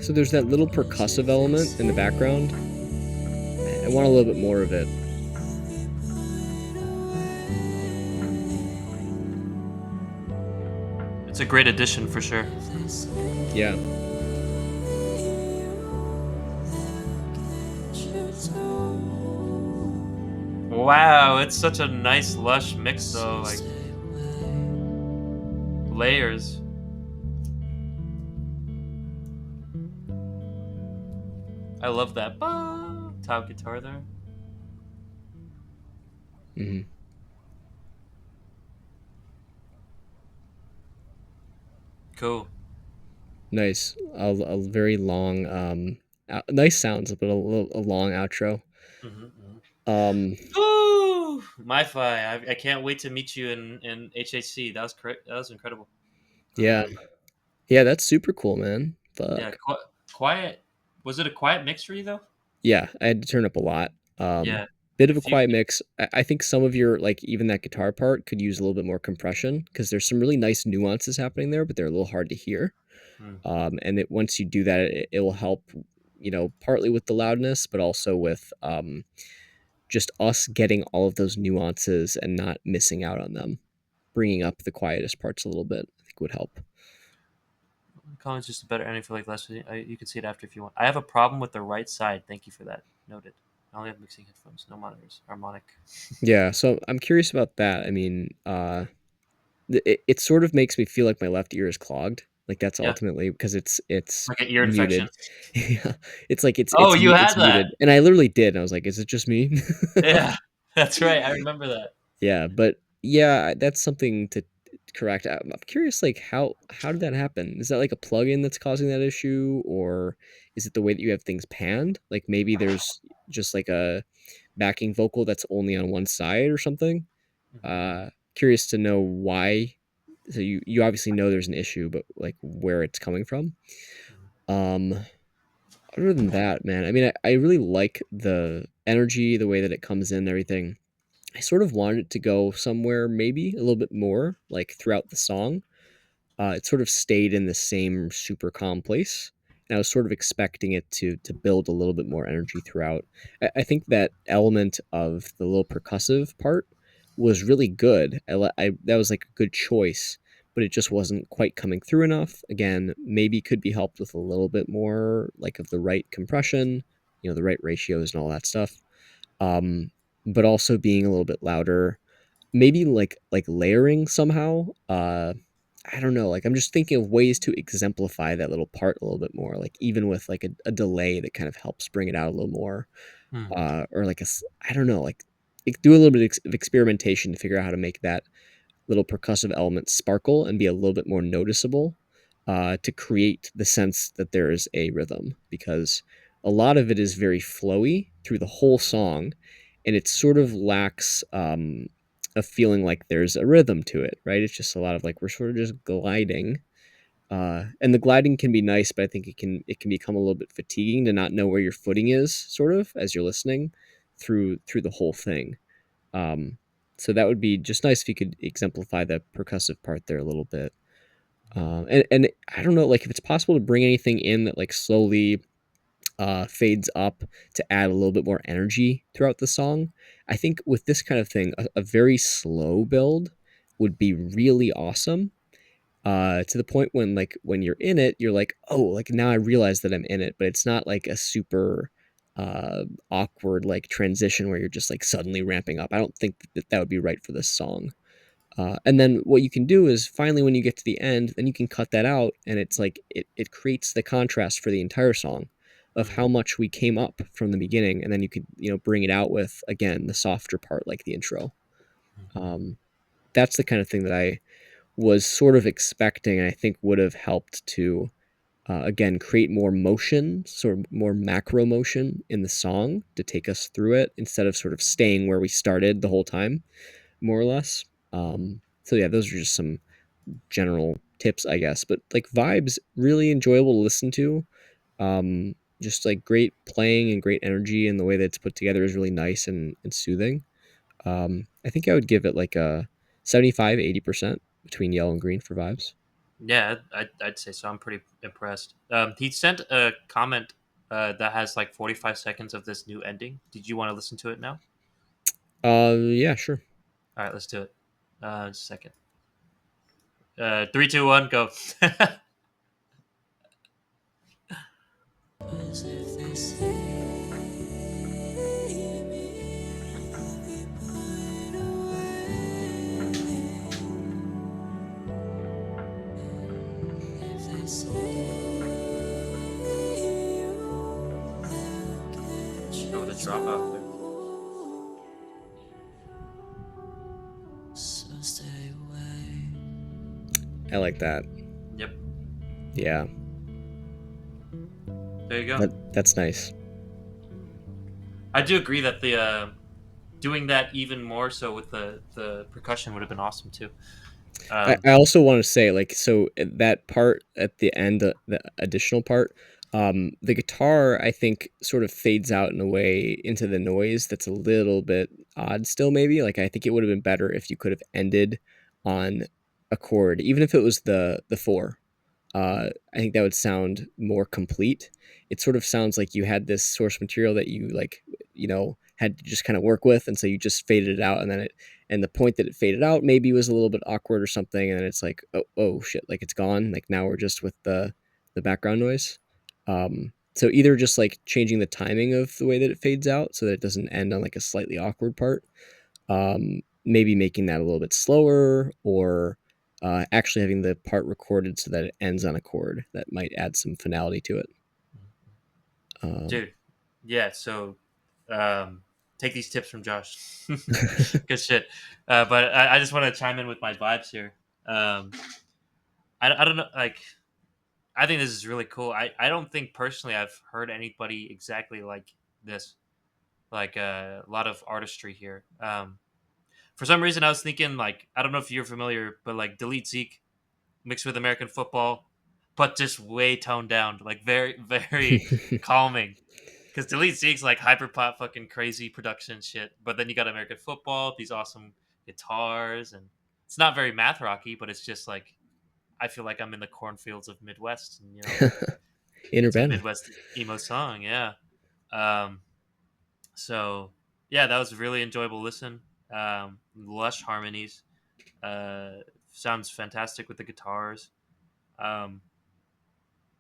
So there's that little percussive element in the background. I want a little bit more of it. It's a great addition for sure. Yeah. Wow, it's such a nice lush mix though, like layers. I love that top guitar there. Hmm. Cool. Nice. A very long, nice sounds, but a long outro. Hmm. Um, Ooh, MiFi. I can't wait to meet you in HHC. That was correct. That was incredible. yeah, Um, yeah, that's super cool, man. yeah, Fuck. quiet. Was it a quiet mix for you though? Yeah, I had to turn up a lot. Yeah. Bit of a If you, quiet mix. I think some of your like even that guitar part could use a little bit more compression because there's some really nice nuances happening there, but they're a little hard to hear. hmm, And it once you do that, it will help. Partly with the loudness, but also with just us getting all of those nuances and not missing out on them. Bringing up the quietest parts a little bit, I think would help. Colin's just a better ending for like less. You can see it after if you want. I have a problem with the right side. Thank you for that. Noted. I only have mixing headphones, no monitors. Harmonic. Yeah, so I'm curious about that. I mean, it sort of makes me feel like my left ear is clogged. Like that's Yeah, ultimately because it's like an ear infection. muted. Yeah, it's like Oh, you had it's that. muted, and I literally did. And I was like, "Is it just me?" Yeah, that's right. I remember that. Yeah, but yeah, that's something to correct. I'm curious, like how did that happen? Is that like a plugin that's causing that issue, or is it the way that you have things panned? Like maybe there's just like a backing vocal that's only on one side or something. Hmm. Curious to know why. So you obviously know there's an issue, but like where it's coming from. Um, Other than that, man, I mean, I really like the energy, the way that it comes in, and everything. I sort of wanted it to go somewhere maybe a little bit more like throughout the song. It sort of stayed in the same super calm place. And I was sort of expecting it to build a little bit more energy throughout. I think that element of the little percussive part was really good. That was like a good choice, but it just wasn't quite coming through enough. Again, maybe could be helped with a little bit more like of the right compression, the right ratios and all that stuff. Um, but also being a little bit louder, maybe like layering somehow. I don't know, like I'm just thinking of ways to exemplify that little part a little bit more, like even with like a delay that kind of helps bring it out a little more. Hmm. Or like I don't know, like do a little bit of experimentation to figure out how to make that little percussive element sparkle and be a little bit more noticeable, to create the sense that there is a rhythm, because a lot of it is very flowy through the whole song, and it sort of lacks a feeling like there's a rhythm to it, right? It's just a lot of like we're sort of just gliding. And the gliding can be nice, but I think it can become a little bit fatiguing to not know where your footing is, sort of, as you're listening through the whole thing. um, so that would be just nice if you could exemplify the percussive part there a little bit. And I don't know, like if it's possible to bring anything in that like slowly fades up to add a little bit more energy throughout the song. I think with this kind of thing, a very slow build would be really awesome. To the point when you're in it, you're like, oh, like now I realize that I'm in it, but it's not like a super awkward like transition where you're just like suddenly ramping up. I don't think that would be right for this song. And then what you can do is finally when you get to the end, then you can cut that out, and it's like it creates the contrast for the entire song of how Hmm. much we came up from the beginning, and then you could bring it out with again the softer part like the intro. Um, that's the kind of thing that I was sort of expecting, and I think would have helped to again create more motion, sort of more macro motion in the song to take us through it instead of sort of staying where we started the whole time, more or less. So yeah, those are just some general tips, I guess. But like vibes, really enjoyable to listen to. Just like great playing and great energy, and the way that it's put together is really nice and soothing. I think I would give it like a 75-80% between yellow and green for vibes. Yeah, I'd say so. I'm pretty impressed. He sent a comment that has like 45 seconds of this new ending. Did you want to listen to it now? Yeah, sure. All right, let's do it. Just a second. Three, two, one, go. Oh, the drop off there. I like that. Yep. Yeah, There you go. that's nice. I do agree that the doing that even more so with the percussion would have been awesome too. I also want to say, like, so that part at the end, the additional part, the guitar, I think, sort of fades out in a way into the noise that's a little bit odd still, maybe. Like, I think it would have been better if you could have ended on a chord, even if it was the four. I think that would sound more complete. It sort of sounds like you had this source material that you like, had to just kind of work with, and so you just faded it out, and then and the point that it faded out maybe was a little bit awkward or something, and then it's like, oh shit, like it's gone. Like now we're just with the background noise. So either just like changing the timing of the way that it fades out so that it doesn't end on like a slightly awkward part, maybe making that a little bit slower, or actually having the part recorded so that it ends on a chord that might add some finality to it. Dude, yeah. So, take these tips from Josh. Good shit. But I just want to chime in with my vibes here. I don't know. Like, I think this is really cool. I don't think personally I've heard anybody exactly like this. Like a lot of artistry here. For some reason, I was thinking like I don't know if you're familiar, but like Delete Zeke mixed with American football, but just way toned down, like very very calming. Because Delete Zeke's like hyper pop, fucking crazy production shit, but then you got American football, these awesome guitars, and it's not very math rocky, but it's just like I feel like I'm in the cornfields of Midwest, and like In it's a Urbana. Midwest emo song, yeah. Um, so yeah, that was a really enjoyable listen. Lush harmonies, uh, sounds fantastic with the guitars. Um,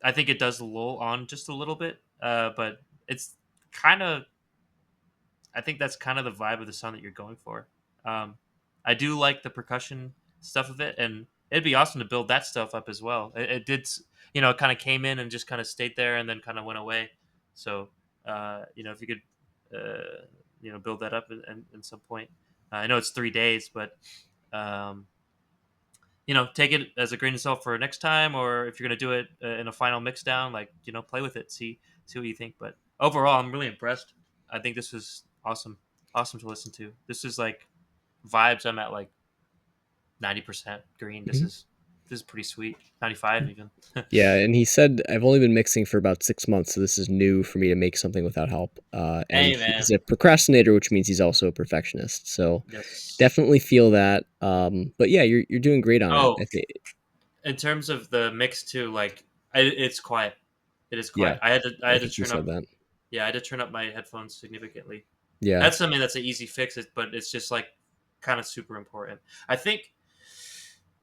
I think it does lull on just a little bit, but it's kind of. I think that's kind of the vibe of the song that you're going for. Um, I do like the percussion stuff of it, and it'd be awesome to build that stuff up as well. It did, it kind of came in and just kind of stayed there, and then kind of went away. So, if you could, build that up at some point. I know it's 3 days, but um, take it as a grain of salt for next time, or if you're gonna do it in a final mix down, like play with it, see what you think. But overall, I'm really impressed. I think this was awesome, awesome to listen to. This is like vibes. I'm at like 90% green. This Mhm. is pretty sweet. 95 even. Yeah, and he said, I've only been mixing for about 6 months, so this is new for me to make something without help. And Hey he's man, a procrastinator, which means he's also a perfectionist. So yes. definitely feel that. But yeah, you're doing great on it. Oh, I think. in terms of the mix too, like it's quiet. It is Yeah, quiet. I I had to think you turn said up. that. Yeah, I had to turn up my headphones significantly. Yeah, That's something that's an easy fix, but it's just like kind of super important. I think.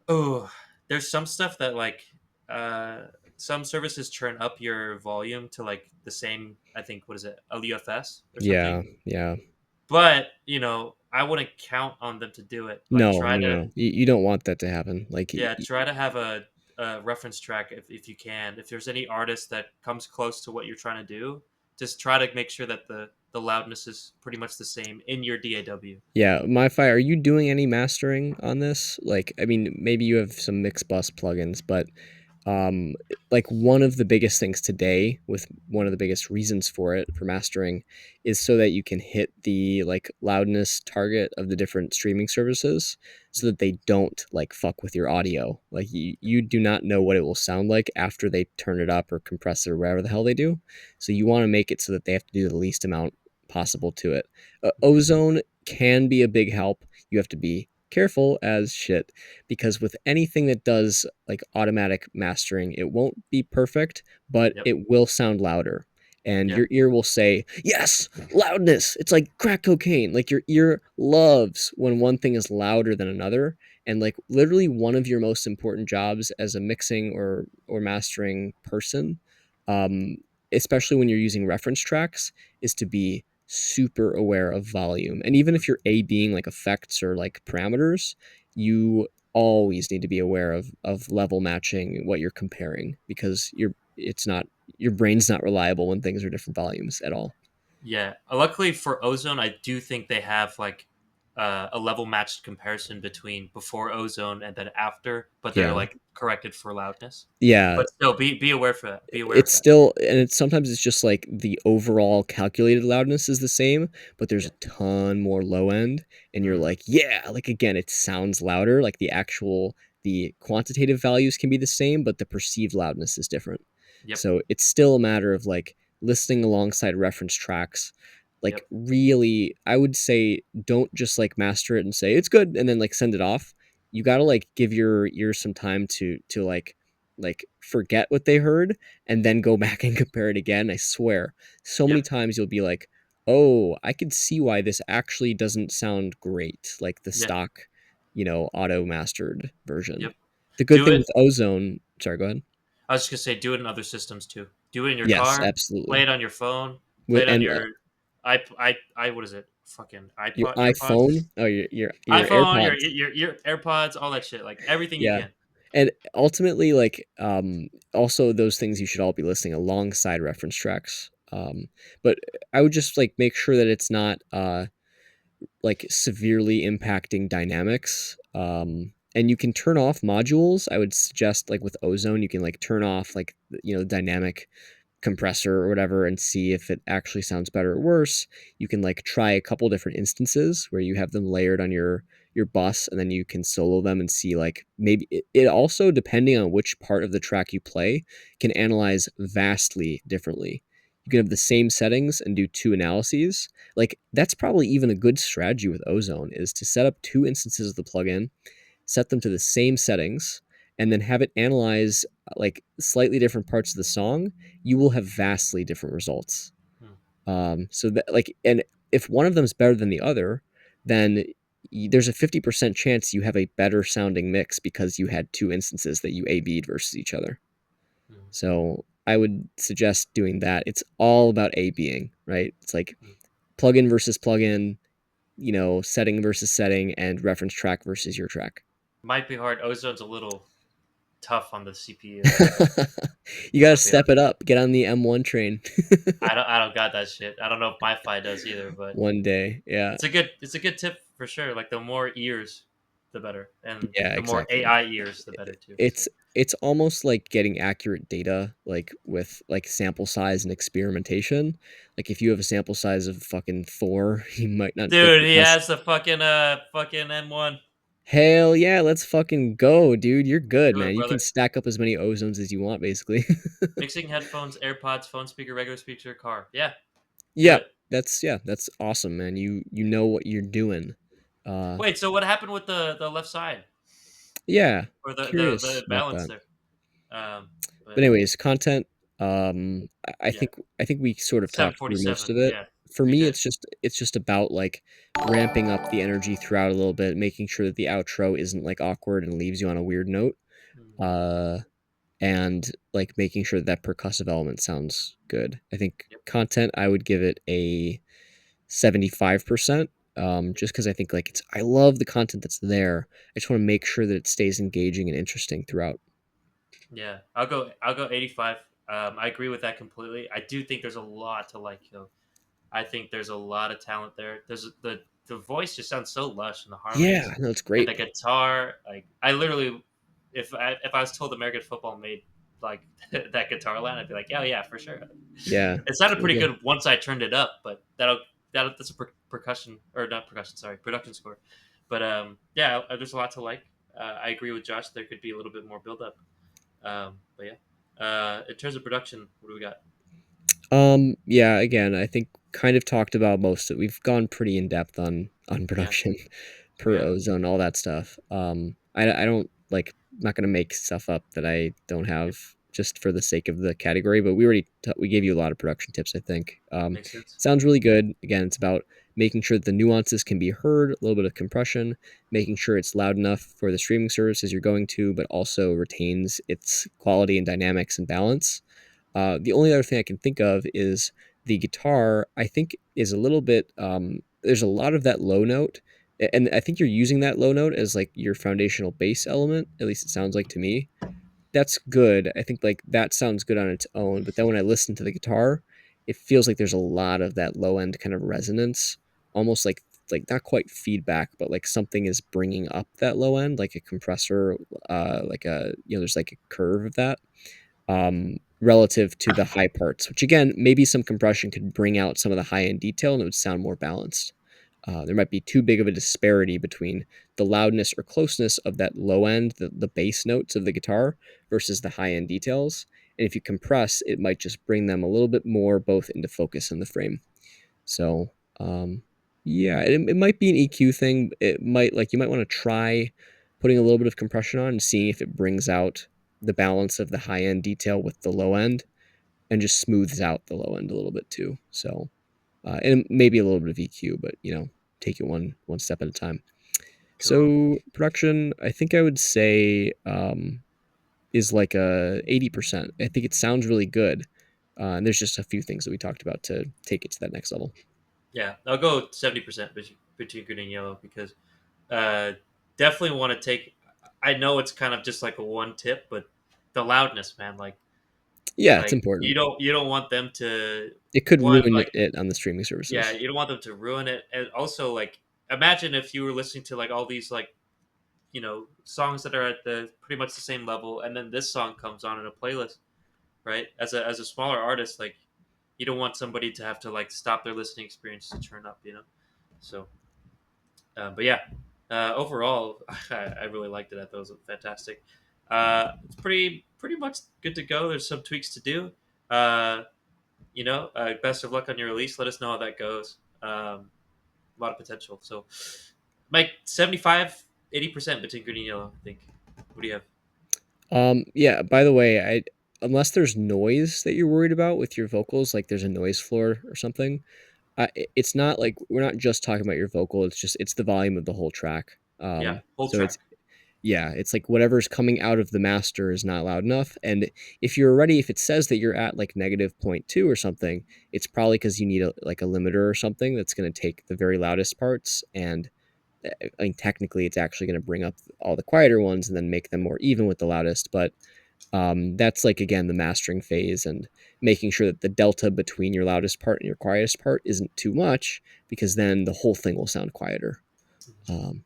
Oh, there's some stuff that like uh some services turn up your volume to like the same. I think what is it, LUFS or something. yeah, yeah. But I wouldn't count on them to do it. Like No, try no, no, to no. You don't want that to happen. Like, yeah, try to have a reference track if you can. If there's any artist that comes close to what you're trying to do, just try to make sure that the loudness is pretty much the same in your DAW. yeah, MiFi, are you doing any mastering on this? Like, I mean, maybe you have some mix bus plugins, but um, like one of the biggest things today, with one of the biggest reasons for it for mastering, is so that you can hit the like loudness target of the different streaming services, so that they don't like fuck with your audio. Like you do not know what it will sound like after they turn it up or compress it or whatever the hell they do. So you want to make it so that they have to do the least amount possible to it. Ozone can be a big help. You have to be careful as shit, because with anything that does like automatic mastering, it won't be perfect, but Yep. it will sound louder. And Yep. your ear will say, yes, loudness. It's like crack cocaine. Like your ear loves when one thing is louder than another. And like literally one of your most important jobs as a mixing or mastering person, um, especially when you're using reference tracks, is to be super aware of volume. And even if you're A being like effects or like parameters, you always need to be aware of level matching what you're comparing, because your brain's not reliable when things are different volumes at all. Yeah. Luckily for Ozone, I do think they have like a level matched comparison between before Ozone and then after, but they're Yeah. like corrected for loudness. Yeah, But still, be aware for that. Be aware of it's that. still, and it's sometimes it's just like the overall calculated loudness is the same, but there's Yeah. a ton more low end, and you're Mm, like, yeah, like again, it sounds louder. Like the quantitative values can be the same, but the perceived loudness is different. yep. So it's still a matter of like listening alongside reference tracks. Like Yep. really, I would say don't just like master it and say it's good and then like send it off. You got to like give your ears some time to like forget what they heard and then go back and compare it again. I swear, so many Yep. times you'll be like, "Oh, I could see why this actually doesn't sound great, like the Yeah. stock, auto mastered version." Yep. The good Do thing it. with Ozone, sorry, go ahead. I was just gonna say, do it in other systems too. Do it in your Yes, car. Play absolutely. it on your phone. Play it on And your what is it? Fucking your iPod, iPhone, AirPods, oh, your iPhone, AirPods. your AirPods, all that shit. Like everything you Yeah. can. And ultimately, like, also those things you should all be listening alongside reference tracks. But I would just like make sure that it's not like severely impacting dynamics. And you can turn off modules. I would suggest like with Ozone, you can like turn off like dynamic compressor or whatever and see if it actually sounds better or worse. You can like try a couple different instances where you have them layered on your bus, and then you can solo them and see like maybe it also, depending on which part of the track you play, can analyze vastly differently. You can have the same settings and do two analyses. Like that's probably even a good strategy with Ozone, is to set up two instances of the plugin, set them to the same settings, and then have it analyze like slightly different parts of the song. You will have vastly different results. Hmm. So that like, and if one of them is better than the other, then there's a 50% chance you have a better sounding mix because you had two instances that you A/B'd versus each other. Hmm. So I would suggest doing that. It's all about A/Bing, right? It's like Hmm. plugin versus plugin, setting versus setting, and reference track versus your track. Might be hard. Ozone's a little tough on the CPU. You got to Might be step hard. it up. Get on the M1 train. I don't got that shit. I don't know if my Fi does either, but One day. Yeah. it's a good tip for sure. Like the more ears, the better, and Yeah, the more exactly. AI ears, the better too. It's almost like getting accurate data, like with like sample size and experimentation. Like if you have a sample size of fucking 4, you might not get Dude, the he best. has the fucking M1. Hell yeah, let's fucking go, dude. You're good, Do it, man. You can brother. stack up as many ozones as you want, basically. Mixing headphones, AirPods, phone speaker, regular speaker, car. Yeah, do Yeah, it. that's awesome, man. You know what you're doing. Uh Wait, so what happened with the left side yeah, or the curious about balance that. there? But But anyways, content. I yeah, think we sort of talked through most 747. of it. Yeah, For we me, did. it's just about like ramping up the energy throughout a little bit, making sure that the outro isn't like awkward and leaves you on a weird note. Mm, Uh, and like making sure that percussive element sounds good. I think yep, content, I would give it a 75%. yep. Just because I think like I love the content that's there. I just want to make sure that it stays engaging and interesting throughout. Yeah, I'll go 85. I agree with that completely. I do think there's a lot to like though. I think there's a lot of talent there. There's the voice just sounds so lush and the Yeah, harmonies no, it's and the great. guitar. Like I literally, if I was told American football made like that guitar line, I'd be like, oh yeah, for sure. Yeah, It it's sounded really pretty good. good once I turned it up, but that's a percussion or not percussion, sorry, production score. But yeah, there's a lot to like. I agree with Josh. There could be a little bit more build up. But yeah, in terms of production, what do we got? Yeah, again, I think kind of talked about most of it. We've gone pretty in depth on Yeah, production we per have. ozone, all that stuff. I don't like not gonna make stuff up that I don't Yep, have just for the sake of the category, but we gave you a lot of production tips, I think. makes sense. Sounds really good. Again, it's about making sure that the nuances can be heard, a little bit of compression, making sure it's loud enough for the streaming services you're going to, but also retains its quality and dynamics and balance. The only other thing I can think of is the guitar. I think is a little bit. There's a lot of that low note, and I think you're using that low note as like your foundational bass element. At least it sounds like to me. That's good. I think like that sounds good on its own. But then when I listen to the guitar, it feels like there's a lot of that low end kind of resonance, almost like not quite feedback, but like something is bringing up that low end, like a compressor, like a there's like a curve of that relative to the high parts, which again, maybe some compression could bring out some of the high end detail and it would sound more balanced. There might be too big of a disparity between the loudness or closeness of that low end, the bass notes of the guitar, versus the high end details. And if you compress, it might just bring them a little bit more both into focus in the frame. So, yeah, it might be an EQ thing. It might like you might want to try putting a little bit of compression on and seeing if it brings out the balance of the high end detail with the low end and just smooths out the low end a little bit too. So, and maybe a little bit of EQ, but take it one step at a time. Cool. So production, I think I would say is like a 80%. I think it sounds really good. And there's just a few things that we talked about to take it to that next level. Yeah, I'll go 70% between green and yellow because uh, definitely want to take. I know it's kind of just like a one tip, but the loudness, man, Yeah, it's like important. you don't want them to It could one ruin like it on the streaming yeah, services. you don't want them to ruin it, and also like imagine if you were listening to like all these like songs that are at the pretty much the same level, and then this song comes on in a playlist, right? As a smaller artist, like you don't want somebody to have to like stop their listening experience to turn up, So, but yeah, overall, I really liked it. I thought it was fantastic. It's pretty much good to go. There's some tweaks to do. Uh, best of luck on your release. Let us know how that goes. A lot of potential. So, Mike, 75, 80% between green and yellow, I think. What do you have? Yeah, by the way, I unless there's noise that you're worried about with your vocals, like there's a noise floor or something, it's not like we're not just talking about your vocal, it's the volume of the whole track. Yeah, whole So track. it's like whatever's coming out of the master is not loud enough. And if it says that you're at like negative zero point 0.2 or something, it's probably because you need like a limiter or something that's going to take the very loudest parts. And I mean, technically, it's actually going to bring up all the quieter ones and then make them more even with the loudest. But that's like, again, the mastering phase and making sure that the delta between your loudest part and your quietest part isn't too much because then the whole thing will sound quieter. Um,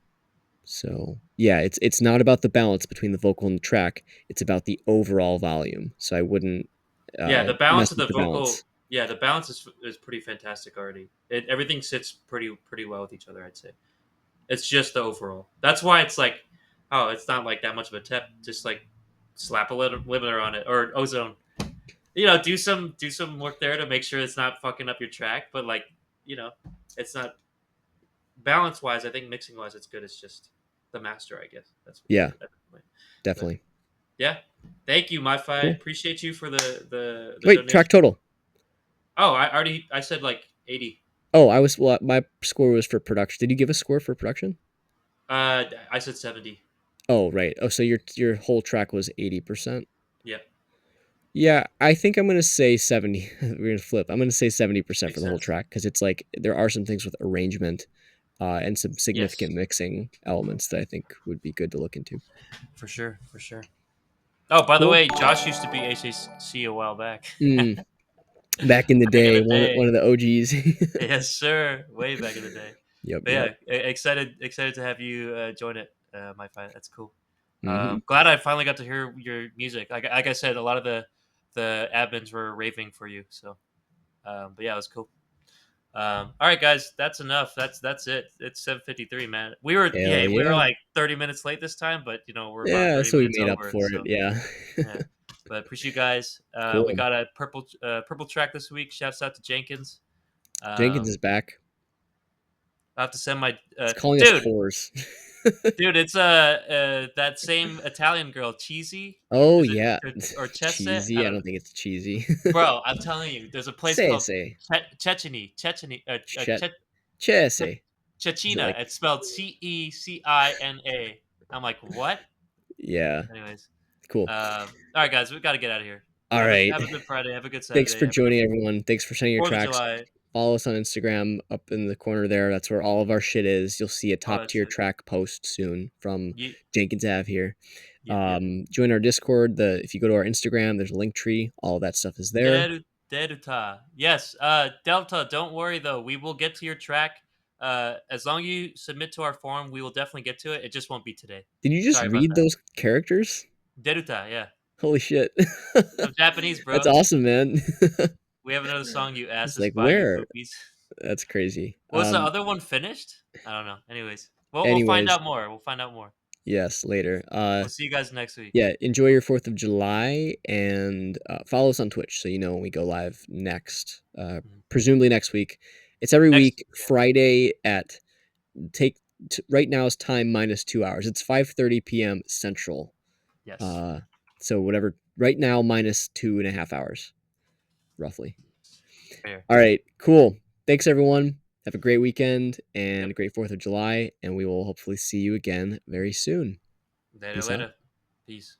so yeah, it's not about the balance between the vocal and the track. It's about the overall volume. So I wouldn't Yeah, the balance mess of with the the balance. vocal. Yeah, the balance is pretty fantastic already. Everything sits pretty well with each other. I'd say it's just the overall. That's why it's like, oh, it's not like that much of a tip. Just like slap a limiter on it or ozone. Do some work there to make sure it's not fucking up your track. But like, you know, it's not balance wise. I think mixing wise, it's good. It's just the master, I guess. Yeah, That's the point. But definitely. yeah, thank you, my fi. Cool. Appreciate you for the Wait, track donation. total. Oh, I said like 80. Oh, my score was for production. Did you give a score for production? I said 70. Oh, right. Oh, so your whole track was 80%. Yeah, Yeah, I think I'm gonna say 70. We're gonna flip. I'm gonna say 70% for makes the whole sense. track because it's like there are some things with arrangement, and some Yes, significant mixing elements that I think would be good to look into. for sure, for sure. Oh, by the Cool. way, Josh used to be HAC a while back. Mm, back in the Back in day, the one day. of the OGs. Yes, sir. Way back in the day. Yep, But yeah, yep. excited to have you join it, my fi. That's cool. Mm-hmm. Glad I finally got to hear your music. Like I said, a lot of the admins were raving for you. So, but yeah, it was cool. All right, guys, that's enough. That's it. It's 7:53, man. Hell We were yeah. like 30 minutes late this time, but we're about Yeah, 30 so we minutes made up over. for it. So Yeah. yeah, but appreciate you guys. We Cool. got a purple track this week. Shouts out to Jenkins. Jenkins Um, is back. I have to send my It's calling us dude. whores. Dude, it's that same Italian girl, Cheesy. Oh Is it yeah. or Chese? I Cheesy. I don't know. don't think it's cheesy. Bro, I'm telling you, there's a place Say called say. Chechny, Chet Che- Chese. Is it Chechina. like It's spelled Cecina. I'm like, what? yeah. Anyways, Cool. all right, guys, we got to get out of here. All right. Have a good Friday. Have a good Thanks Saturday. for Have a good joining everyone. Thanks for sending your Fourth of tracks. July. Follow us on Instagram up in the corner there. That's where all of our shit is. You'll see a Oh, top that's tier sick. track post soon from Ye- Jenkins Ave here. Yep. Join our Discord. If you go to our Instagram, there's a link tree. All that stuff is there. Delta. Yes. Delta. Don't worry though. We will get to your track. As long as you submit to our forum, we will definitely get to it. It just won't be today. Did you just Sorry about read that. those characters? Deruta. Yeah. Holy shit. I'm Japanese, That's bro. awesome, man. We have another song. You It's asses like by you where? poopies. That's crazy. Was the other one finished? I don't know. Anyways, we'll find Anyways, out more. We'll find out more. yes, later. We'll see you guys next week. Yeah, enjoy your 4th of July and follow us on Twitch so you know when we go live next. Mhm. Presumably next week. It's every Next. week, Friday at right now is time minus 2 hours. It's 5:30 p.m. Central. Yes. Uh, so whatever. Right now, minus 2.5 hours, roughly. Fair. All right, cool. Thanks, everyone. Have a great weekend and Yep. a great 4th of July, and we will hopefully see you again very soon. Later. Peace out. Later. Peace.